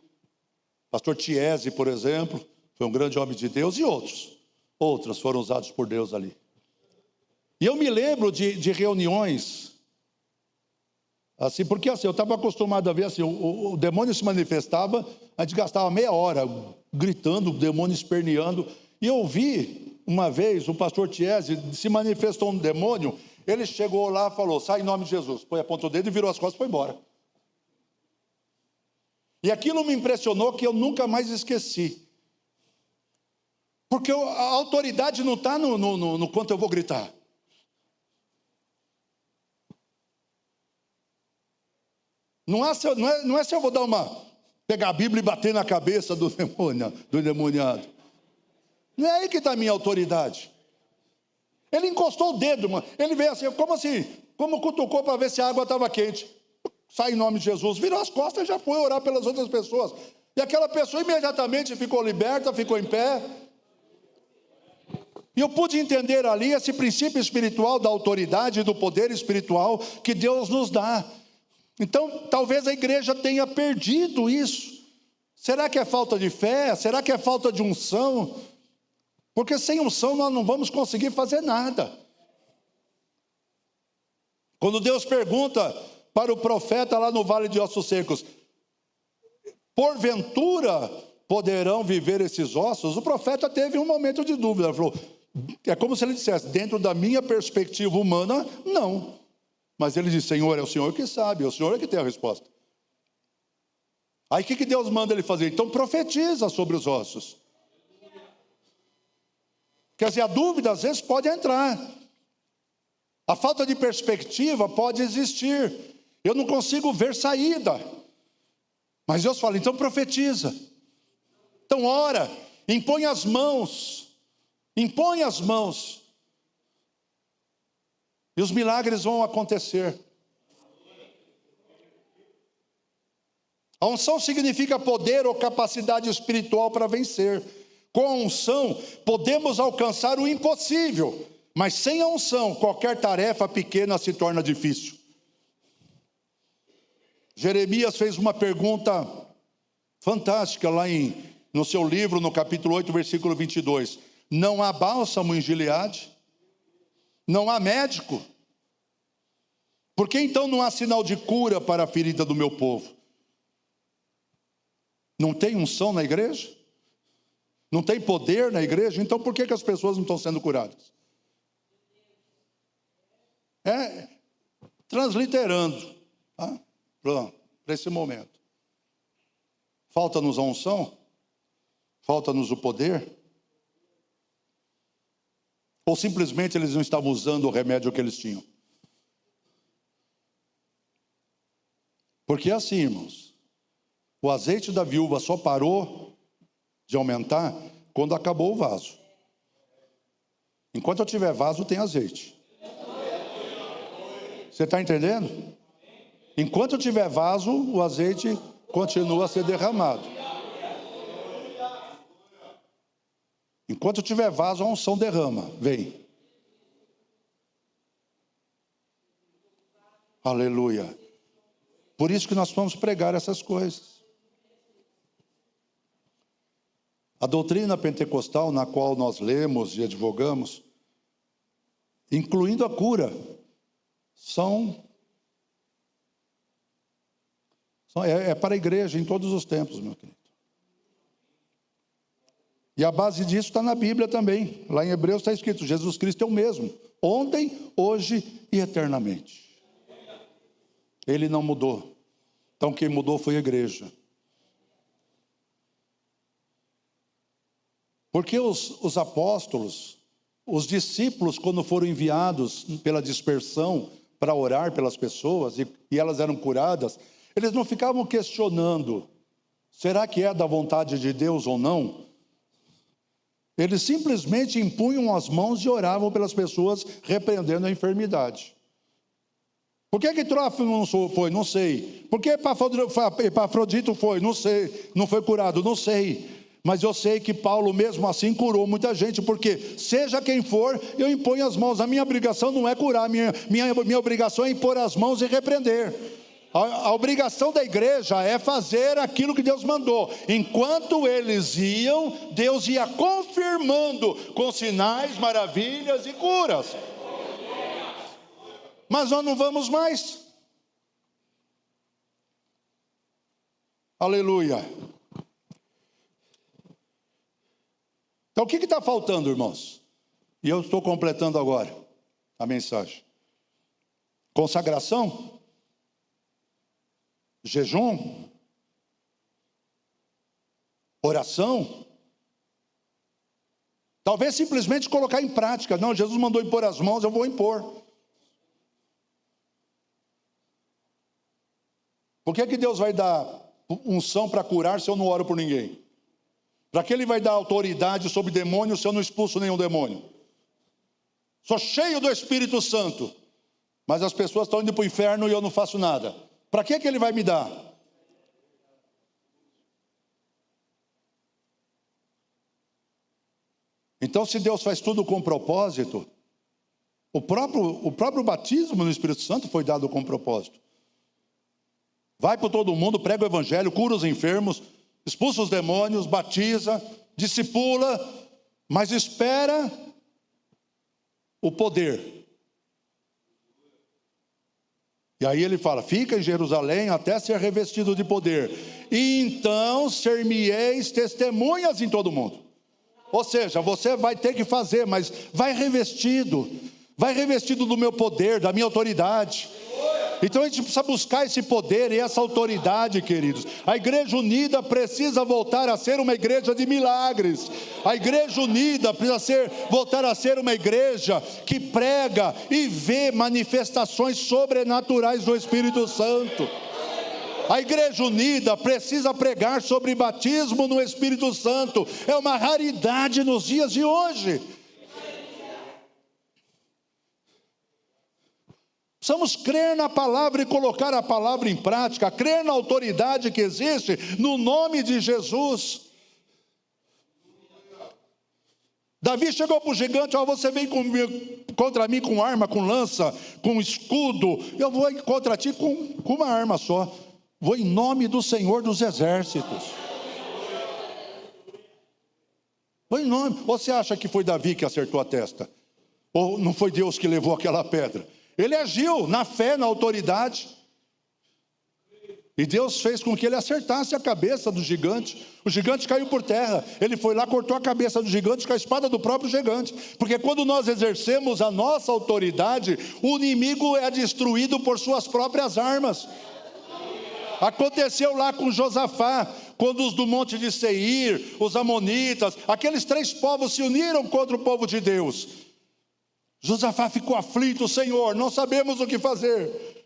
Pastor Tiese, por exemplo, foi um grande homem de Deus, e outros foram usados por Deus ali. E eu me lembro de reuniões, assim, porque assim, eu estava acostumado a ver assim, o demônio se manifestava, a gente gastava meia hora gritando, o demônio esperneando, e eu vi uma vez o pastor Tiese, se manifestou um demônio. Ele chegou lá e falou: sai em nome de Jesus. Põe a ponta do dedo e virou as costas e foi embora. E aquilo me impressionou, que eu nunca mais esqueci. Porque a autoridade não está no quanto eu vou gritar. Não é se eu vou pegar a Bíblia e bater na cabeça do endemoniado. Não é aí que está a minha autoridade. Ele encostou o dedo, mano. Ele veio assim, como cutucou para ver se a água estava quente. sai em nome de Jesus, virou as costas e já foi orar pelas outras pessoas. E aquela pessoa imediatamente ficou liberta, ficou em pé. E eu pude entender ali esse princípio espiritual da autoridade e do poder espiritual que Deus nos dá. Então, talvez a igreja tenha perdido isso. Será que é falta de fé? Será que é falta de unção? Porque sem unção nós não vamos conseguir fazer nada. Quando Deus pergunta para o profeta lá no Vale de Ossos Secos, porventura poderão viver esses ossos? O profeta teve um momento de dúvida. Ele falou, é como se ele dissesse, dentro da minha perspectiva humana, não. Mas ele disse, Senhor, é o Senhor que sabe, é o Senhor que tem a resposta. Aí o que Deus manda ele fazer? Então profetiza sobre os ossos. Quer dizer, a dúvida às vezes pode entrar. A falta de perspectiva pode existir. Eu não consigo ver saída. Mas Deus fala, então profetiza. Então ora, impõe as mãos. Impõe as mãos. E os milagres vão acontecer. A unção significa poder ou capacidade espiritual para vencer. Com a unção, podemos alcançar o impossível. Mas sem a unção, qualquer tarefa pequena se torna difícil. Jeremias fez uma pergunta fantástica lá no seu livro, no capítulo 8, versículo 22. Não há bálsamo em Gileade? Não há médico? Por que então não há sinal de cura para a ferida do meu povo? Não tem unção na igreja? Não tem poder na igreja? Então por que as pessoas não estão sendo curadas? Transliterando, tá? Para esse momento. Falta-nos a unção? Falta-nos o poder? Ou simplesmente eles não estavam usando o remédio que eles tinham? Porque é assim, irmãos, o azeite da viúva só parou de aumentar quando acabou o vaso. Enquanto eu tiver vaso, tem azeite. Você está entendendo? Enquanto eu tiver vaso, o azeite continua a ser derramado. Enquanto eu tiver vaso, a unção derrama. Vem. Aleluia. Por isso que nós vamos pregar essas coisas. A doutrina pentecostal na qual nós lemos e advogamos, incluindo a cura, é para a igreja em todos os tempos, meu querido. E a base disso está na Bíblia também. Lá em Hebreus está escrito, Jesus Cristo é o mesmo, ontem, hoje e eternamente. Ele não mudou. Então quem mudou foi a igreja. Porque os apóstolos, os discípulos, quando foram enviados pela dispersão para orar pelas pessoas e elas eram curadas, eles não ficavam questionando, será que é da vontade de Deus ou não? Eles simplesmente impunham as mãos e oravam pelas pessoas, repreendendo a enfermidade. Por que Trófimo não foi? Não sei. Por que Epafrodito foi? Não sei. Não foi curado? Não sei. Mas eu sei que Paulo mesmo assim curou muita gente, porque seja quem for, eu imponho as mãos. A minha obrigação não é curar, minha obrigação é impor as mãos e repreender. A obrigação da igreja é fazer aquilo que Deus mandou. Enquanto eles iam, Deus ia confirmando com sinais, maravilhas e curas. Mas nós não vamos mais. Aleluia. Então o que está faltando, irmãos? E eu estou completando agora a mensagem. Consagração? Jejum? Oração? Talvez simplesmente colocar em prática. Não, Jesus mandou impor as mãos, eu vou impor. Por que Deus vai dar unção para curar se eu não oro por ninguém? Para que Ele vai dar autoridade sobre demônio se eu não expulso nenhum demônio? Sou cheio do Espírito Santo, mas as pessoas estão indo para o inferno e eu não faço nada. Para que ele vai me dar? Então, se Deus faz tudo com propósito, o próprio batismo no Espírito Santo foi dado com propósito. Vai por todo mundo, prega o evangelho, cura os enfermos, expulsa os demônios, batiza, discipula, mas espera o poder. E aí ele fala, fica em Jerusalém até ser revestido de poder. E então ser-me-eis testemunhas em todo mundo. Ou seja, você vai ter que fazer, mas vai revestido do meu poder, da minha autoridade. Então a gente precisa buscar esse poder e essa autoridade, queridos. A Igreja Unida precisa voltar a ser uma igreja de milagres. A Igreja Unida precisa voltar a ser uma igreja que prega e vê manifestações sobrenaturais do Espírito Santo. A Igreja Unida precisa pregar sobre batismo no Espírito Santo. É uma raridade nos dias de hoje. Precisamos crer na palavra e colocar a palavra em prática, crer na autoridade que existe no nome de Jesus. Davi chegou para o gigante, você vem contra mim com arma, com lança, com escudo, eu vou contra ti com uma arma só. Vou em nome do Senhor dos Exércitos. Vou em nome. Ou você acha que foi Davi que acertou a testa? Ou não foi Deus que levou aquela pedra? Ele agiu na fé, na autoridade. E Deus fez com que ele acertasse a cabeça do gigante. O gigante caiu por terra. Ele foi lá, cortou a cabeça do gigante com a espada do próprio gigante. Porque quando nós exercemos a nossa autoridade, o inimigo é destruído por suas próprias armas. Aconteceu lá com Josafá, quando os do monte de Seir, os amonitas, aqueles 3 povos se uniram contra o povo de Deus. Josafá ficou aflito, Senhor, não sabemos o que fazer.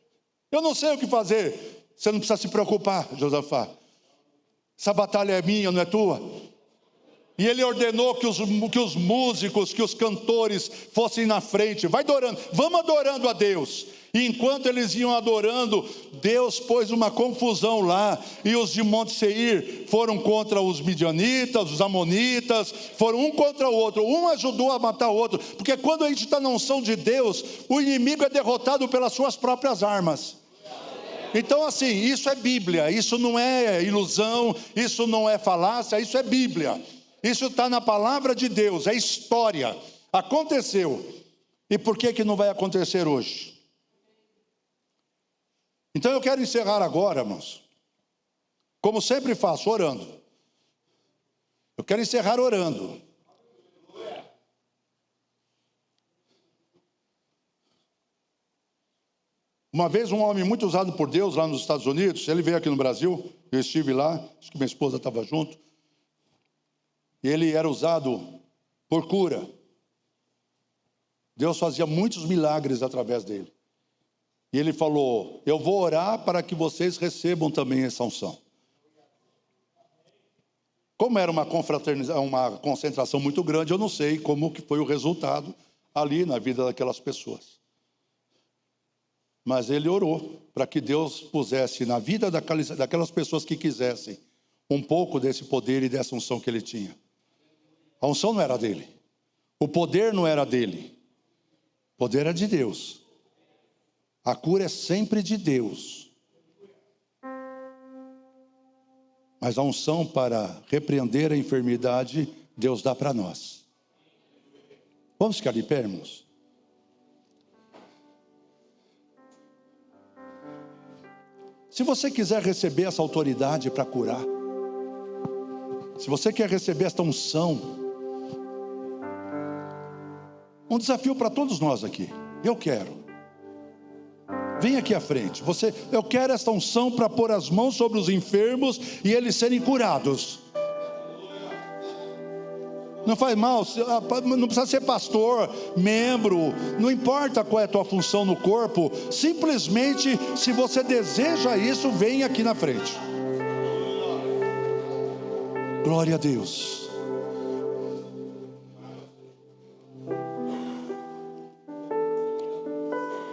Eu não sei o que fazer. Você não precisa se preocupar, Josafá. Essa batalha é minha, não é tua. E ele ordenou que os músicos, que os cantores fossem na frente. Vai adorando, vamos adorando a Deus. E enquanto eles iam adorando, Deus pôs uma confusão lá. E os de Monte Seir foram contra os midianitas, os amonitas. Foram um contra o outro. Um ajudou a matar o outro. Porque quando a gente está na unção de Deus, o inimigo é derrotado pelas suas próprias armas. Então assim, isso é Bíblia. Isso não é ilusão, isso não é falácia, isso é Bíblia. Isso está na palavra de Deus, é história. Aconteceu. E por que não vai acontecer hoje? Então eu quero encerrar agora, irmãos, como sempre faço, orando. Eu quero encerrar orando. Uma vez um homem muito usado por Deus lá nos Estados Unidos, ele veio aqui no Brasil, eu estive lá, acho que minha esposa estava junto, e ele era usado por cura. Deus fazia muitos milagres através dele. E ele falou, eu vou orar para que vocês recebam também essa unção. Como era uma concentração muito grande, eu não sei como que foi o resultado ali na vida daquelas pessoas. Mas ele orou para que Deus pusesse na vida daquelas pessoas que quisessem um pouco desse poder e dessa unção que ele tinha. A unção não era dele. O poder não era dele. O poder era de Deus. A cura é sempre de Deus. Mas a unção para repreender a enfermidade, Deus dá para nós. Vamos ficar de pé, irmãos? Se você quiser receber essa autoridade para curar, se você quer receber esta unção, um desafio para todos nós aqui. Eu quero. Vem aqui à frente. Eu quero esta unção para pôr as mãos sobre os enfermos e eles serem curados. Não faz mal, não precisa ser pastor, membro, não importa qual é a tua função no corpo, simplesmente, se você deseja isso, vem aqui na frente. Glória a Deus.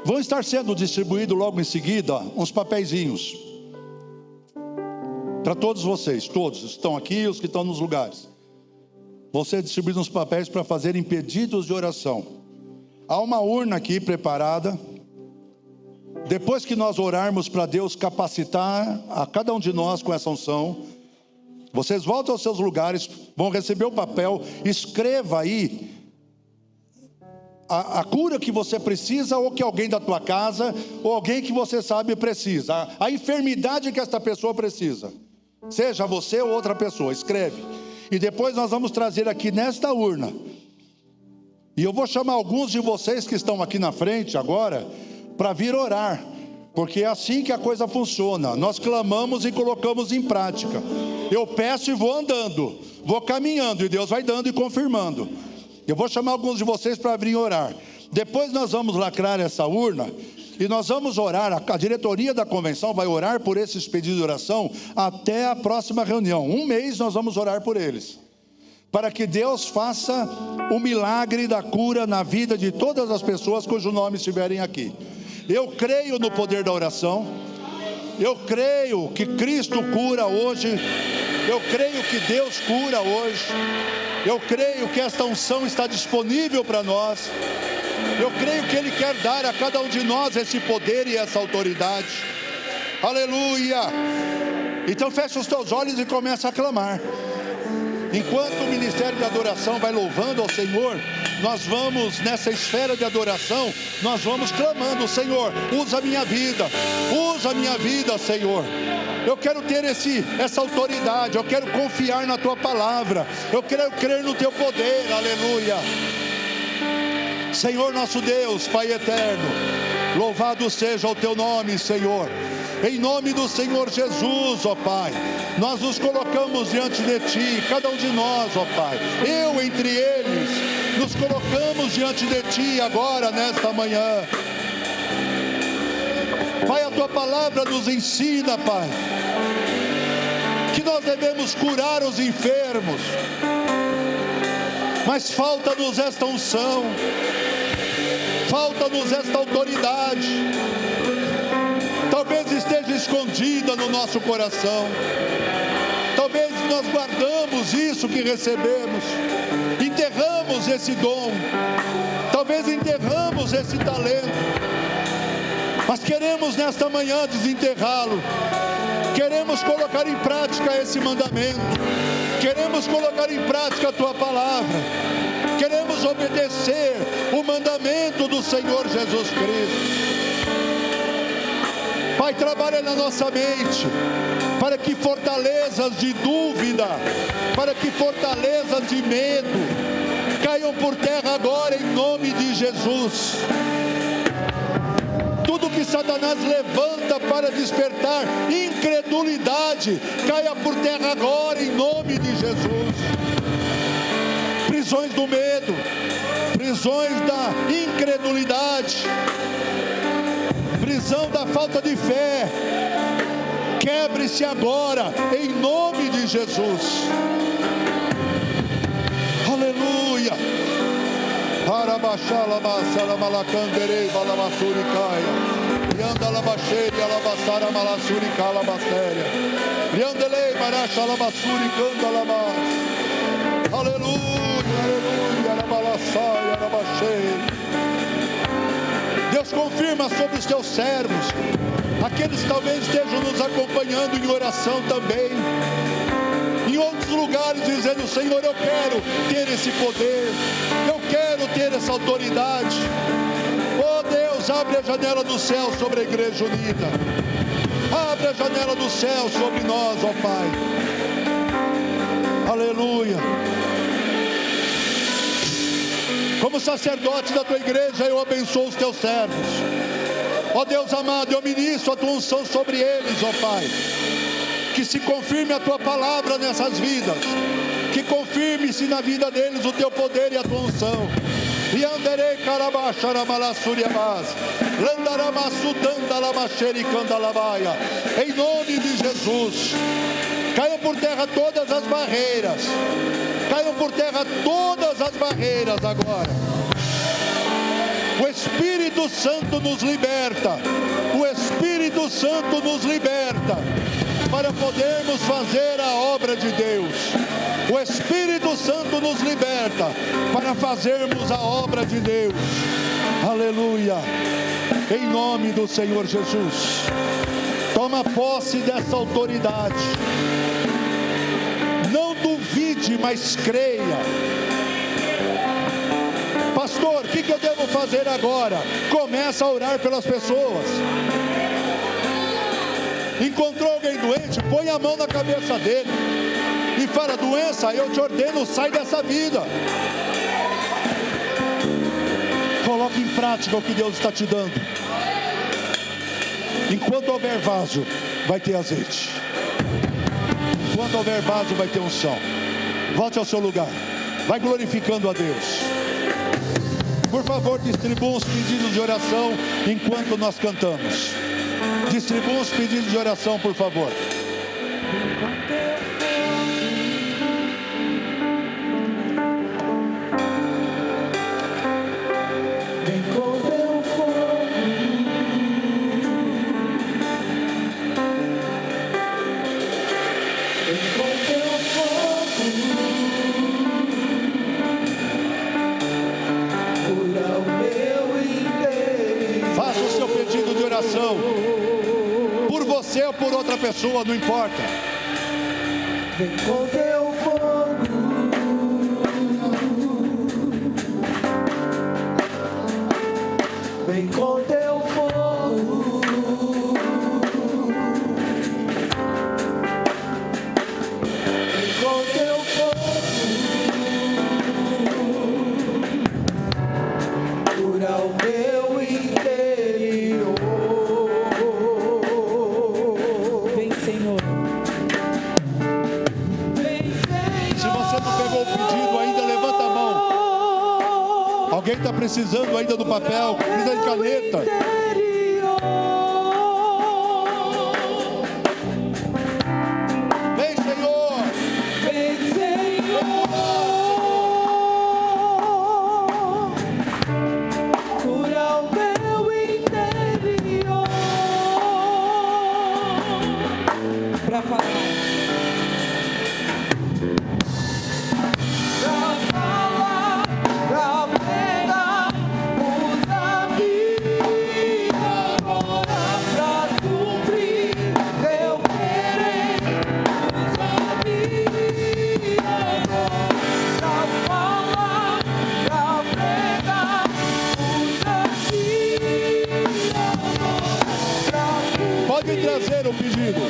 Vão estar sendo distribuídos logo em seguida uns papeizinhos para todos vocês, todos estão aqui, os que estão nos lugares. Vão ser distribuídos uns papéis para fazerem pedidos de oração. Há uma urna aqui preparada. Depois que nós orarmos para Deus capacitar a cada um de nós com essa unção, vocês voltam aos seus lugares, vão receber o papel, escreva aí a cura que você precisa, ou que alguém da tua casa, ou alguém que você sabe precisa, a enfermidade que esta pessoa precisa, seja você ou outra pessoa, escreve. E depois nós vamos trazer aqui nesta urna, e eu vou chamar alguns de vocês que estão aqui na frente agora, para vir orar, porque é assim que a coisa funciona. Nós clamamos e colocamos em prática. Eu peço e vou andando, vou caminhando, e Deus vai dando e confirmando. Eu vou chamar alguns de vocês para vir orar. Depois nós vamos lacrar essa urna, e nós vamos orar, a diretoria da convenção vai orar por esses pedidos de oração até a próxima reunião. Um mês nós vamos orar por eles, para que Deus faça o milagre da cura na vida de todas as pessoas cujo nome estiverem aqui. Eu creio no poder da oração, eu creio que Cristo cura hoje, eu creio que Deus cura hoje, eu creio que esta unção está disponível para nós, eu creio que Ele quer dar a cada um de nós esse poder e essa autoridade. Aleluia! Então fecha os teus olhos e começa a clamar. Enquanto o ministério de adoração vai louvando ao Senhor, nós vamos nessa esfera de adoração, nós vamos clamando: Senhor, usa a minha vida, Senhor. Eu quero ter essa autoridade, eu quero confiar na Tua palavra, eu quero crer no Teu poder, aleluia. Senhor nosso Deus, Pai eterno, louvado seja o Teu nome, Senhor. Em nome do Senhor Jesus, ó Pai, nós nos colocamos diante de Ti, cada um de nós, ó Pai, eu entre eles, nos colocamos diante de Ti agora, nesta manhã. Pai, a Tua palavra nos ensina, Pai, que nós devemos curar os enfermos, mas falta-nos esta unção, falta-nos esta autoridade. Talvez esteja escondida no nosso coração, talvez nós guardamos isso que recebemos, enterramos esse dom, talvez enterramos esse talento, mas queremos nesta manhã desenterrá-lo, queremos colocar em prática esse mandamento, queremos colocar em prática a Tua palavra, queremos obedecer o mandamento do Senhor Jesus Cristo. Pai, trabalha na nossa mente, para que fortalezas de dúvida, para que fortalezas de medo caiam por terra agora em nome de Jesus. Tudo que Satanás levanta para despertar incredulidade, caia por terra agora em nome de Jesus. Prisões do medo, prisões da incredulidade, prisão da falta de fé, quebre-se agora em nome de Jesus. Aleluia. Para baixar a baçara malacanderei balamassuricaia, rianda labaxeria labassara malassurica labastéria, riandelei maracha labassuricanda labas. Aleluia, aleluia, labalaçaia labaxeria. Deus, confirma sobre os Teus servos, aqueles que talvez estejam nos acompanhando em oração também, em outros lugares, dizendo: Senhor, eu quero ter esse poder, eu quero ter essa autoridade. Oh Deus, abre a janela do céu sobre a Igreja Unida, abre a janela do céu sobre nós, ó Pai. Aleluia. Como sacerdote da Tua igreja, eu abençoo os Teus servos. Ó Deus amado, eu ministro a Tua unção sobre eles, ó Pai. Que se confirme a Tua palavra nessas vidas, que confirme-se na vida deles o Teu poder e a Tua unção. E anderei carabaxaramalassuriabás, landaramassudandalamaxericandalabaia. Em nome de Jesus, caiam por terra todas as barreiras, caiam por terra todas as barreiras agora. O Espírito Santo nos liberta. O Espírito Santo nos liberta para podermos fazer a obra de Deus. O Espírito Santo nos liberta para fazermos a obra de Deus. Aleluia. Em nome do Senhor Jesus. Toma posse dessa autoridade. Não duvide, mas creia. Pastor, o que eu devo fazer agora? Começa a orar pelas pessoas. Encontrou alguém doente? Põe a mão na cabeça dele e fala: doença, eu te ordeno, sai dessa vida. Coloque em prática o que Deus está te dando. Enquanto houver vaso, vai ter azeite. Enquanto houver vaso, vai ter unção. Volte ao seu lugar. Vai glorificando a Deus. Por favor, distribua os pedidos de oração enquanto nós cantamos. Distribua os pedidos de oração, por favor. Por você ou por outra pessoa, não importa. Vem com teu fogo, vem com teu fogo, vem com teu fogo, cura o meu interior. Alguém está precisando ainda do papel, precisa de caneta. Vem, Senhor. Vem, Senhor. Cura o meu interior. Para falar. Pode trazer o pedido.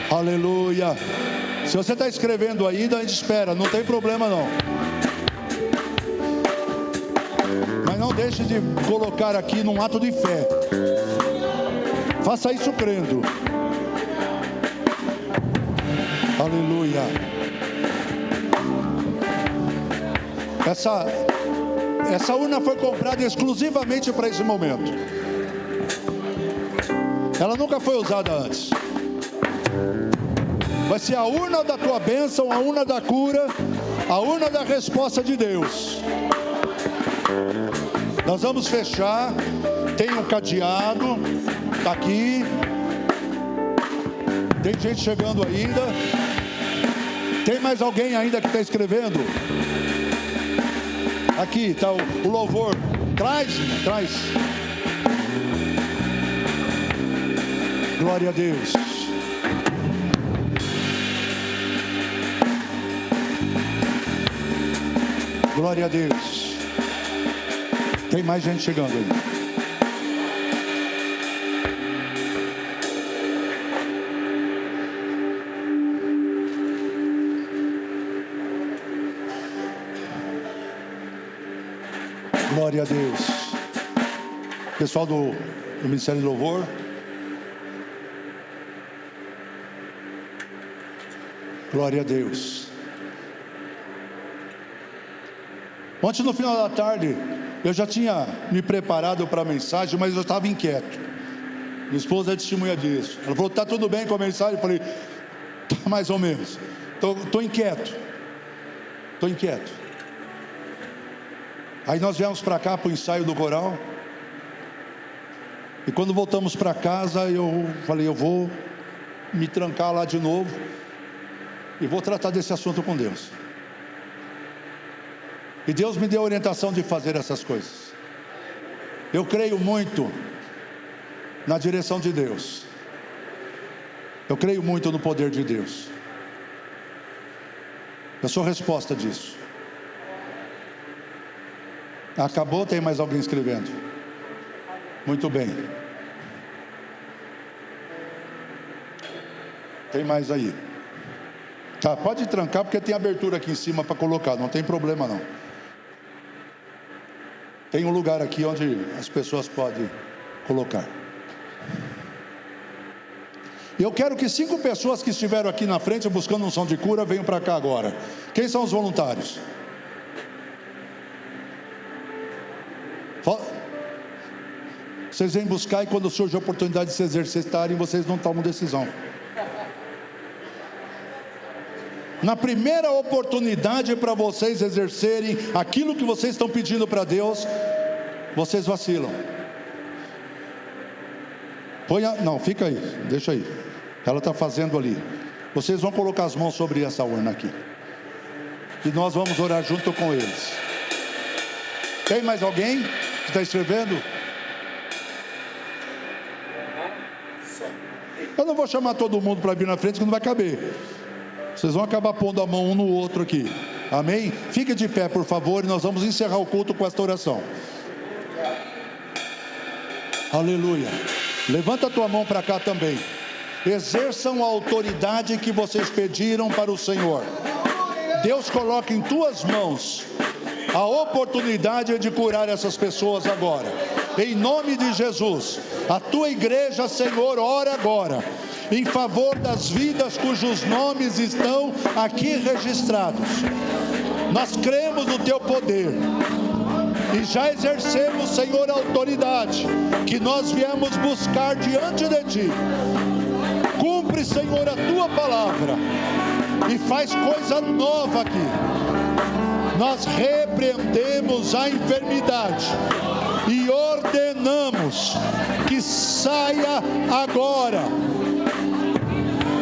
Aleluia. Se você está escrevendo ainda, a gente espera, não tem problema não. Mas não deixe de colocar aqui num ato de fé. Faça isso crendo. Aleluia. Essa urna foi comprada exclusivamente para esse momento. Ela nunca foi usada antes. Vai ser a urna da tua bênção, a urna da cura, a urna da resposta de Deus. Nós vamos fechar. Tem um cadeado, está aqui. Tem gente chegando ainda. Tem mais alguém ainda que está escrevendo? Aqui está o louvor. Traz. Glória a Deus. Glória a Deus. Tem mais gente chegando aí. Glória a Deus. Pessoal do Ministério de Louvor. Glória a Deus. Ontem no final da tarde, eu já tinha me preparado para a mensagem, mas eu estava inquieto. Minha esposa é testemunha disso. Ela falou, está tudo bem com a mensagem? Eu falei, tá mais ou menos. Estou inquieto. Aí nós viemos para cá para o ensaio do coral. E quando voltamos para casa, eu falei, eu vou me trancar lá de novo e vou tratar desse assunto com Deus. E Deus me deu a orientação de fazer essas coisas. Eu creio muito na direção de Deus. Eu creio muito no poder de Deus. Eu sou resposta disso. Acabou? Tem mais alguém escrevendo? Muito bem. Tem mais aí. Tá, pode trancar porque tem abertura aqui em cima para colocar, não tem problema não. Tem um lugar aqui onde as pessoas podem colocar. Eu quero que 5 pessoas que estiveram aqui na frente buscando unção de cura venham para cá agora. Quem são os voluntários? Vocês vêm buscar e quando surge a oportunidade de se exercitarem, vocês não tomam decisão. Na primeira oportunidade para vocês exercerem aquilo que vocês estão pedindo para Deus, vocês vacilam. Não, fica aí, deixa aí. Ela está fazendo ali. Vocês vão colocar as mãos sobre essa urna aqui. E nós vamos orar junto com eles. Tem mais alguém que está escrevendo? Eu não vou chamar todo mundo para vir na frente, que não vai caber. Vocês vão acabar pondo a mão um no outro aqui. Amém? Fique de pé, por favor, e nós vamos encerrar o culto com esta oração. Aleluia. Levanta a tua mão para cá também. Exerçam a autoridade que vocês pediram para o Senhor. Deus coloca em tuas mãos a oportunidade de curar essas pessoas agora. Em nome de Jesus, a tua igreja, Senhor, ora agora em favor das vidas cujos nomes estão aqui registrados. Nós cremos no teu poder e já exercemos, Senhor, a autoridade que nós viemos buscar diante de ti. Cumpre, Senhor, a tua palavra e faz coisa nova aqui. Nós repreendemos a enfermidade e ordenamos que saia agora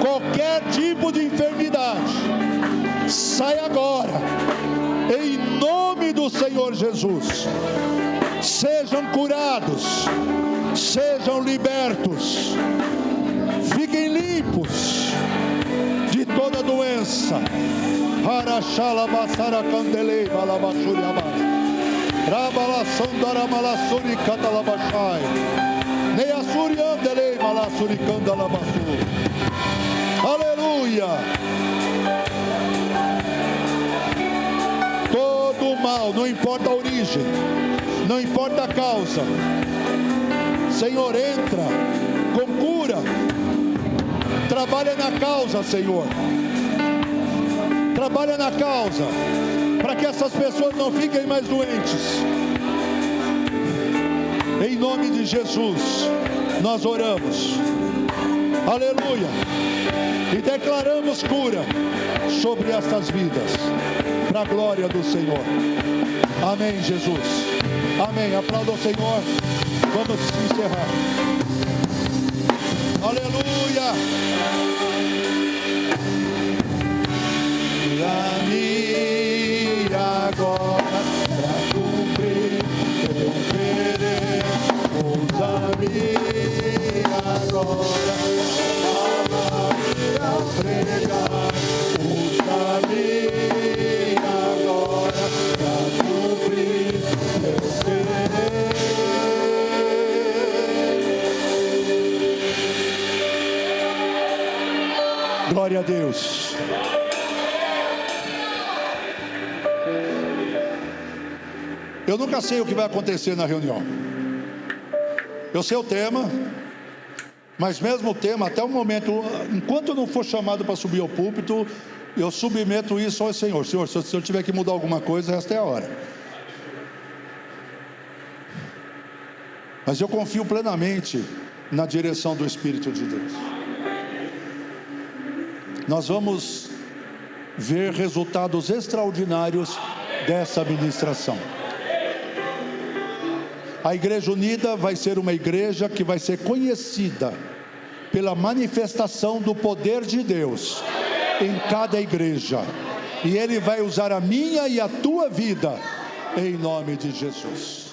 qualquer tipo de enfermidade. Sai agora em nome do Senhor Jesus. Sejam curados, sejam libertos, fiquem limpos de toda doença. Harashala basara candelei balabashuriaba. Rabalasandara malasuri catalabashai. Neasuri andelei malasuri candalabasu. Aleluia. Todo mal, não importa a origem, não importa a causa, Senhor, entra com cura. Trabalha na causa, Senhor. Trabalha na causa, para que essas pessoas não fiquem mais doentes. Em nome de Jesus, nós oramos. Aleluia. E declaramos cura sobre estas vidas, para a glória do Senhor. Amém, Jesus. Amém. Aplauda o Senhor. Vamos encerrar. Aleluia. Usa-me agora para cumprir teu querer. Usa-me agora para pregar. Usa-me agora para cumprir teu querer. Glória a Deus. Eu nunca sei o que vai acontecer na reunião. Eu sei o tema, mas mesmo o tema, até o momento, enquanto eu não for chamado para subir ao púlpito, eu submeto isso ao Senhor. Senhor, se eu tiver que mudar alguma coisa, esta é a hora. Mas eu confio plenamente na direção do Espírito de Deus. Nós vamos ver resultados extraordinários dessa ministração. A Igreja Unida vai ser uma igreja que vai ser conhecida pela manifestação do poder de Deus em cada igreja. E Ele vai usar a minha e a tua vida, em nome de Jesus.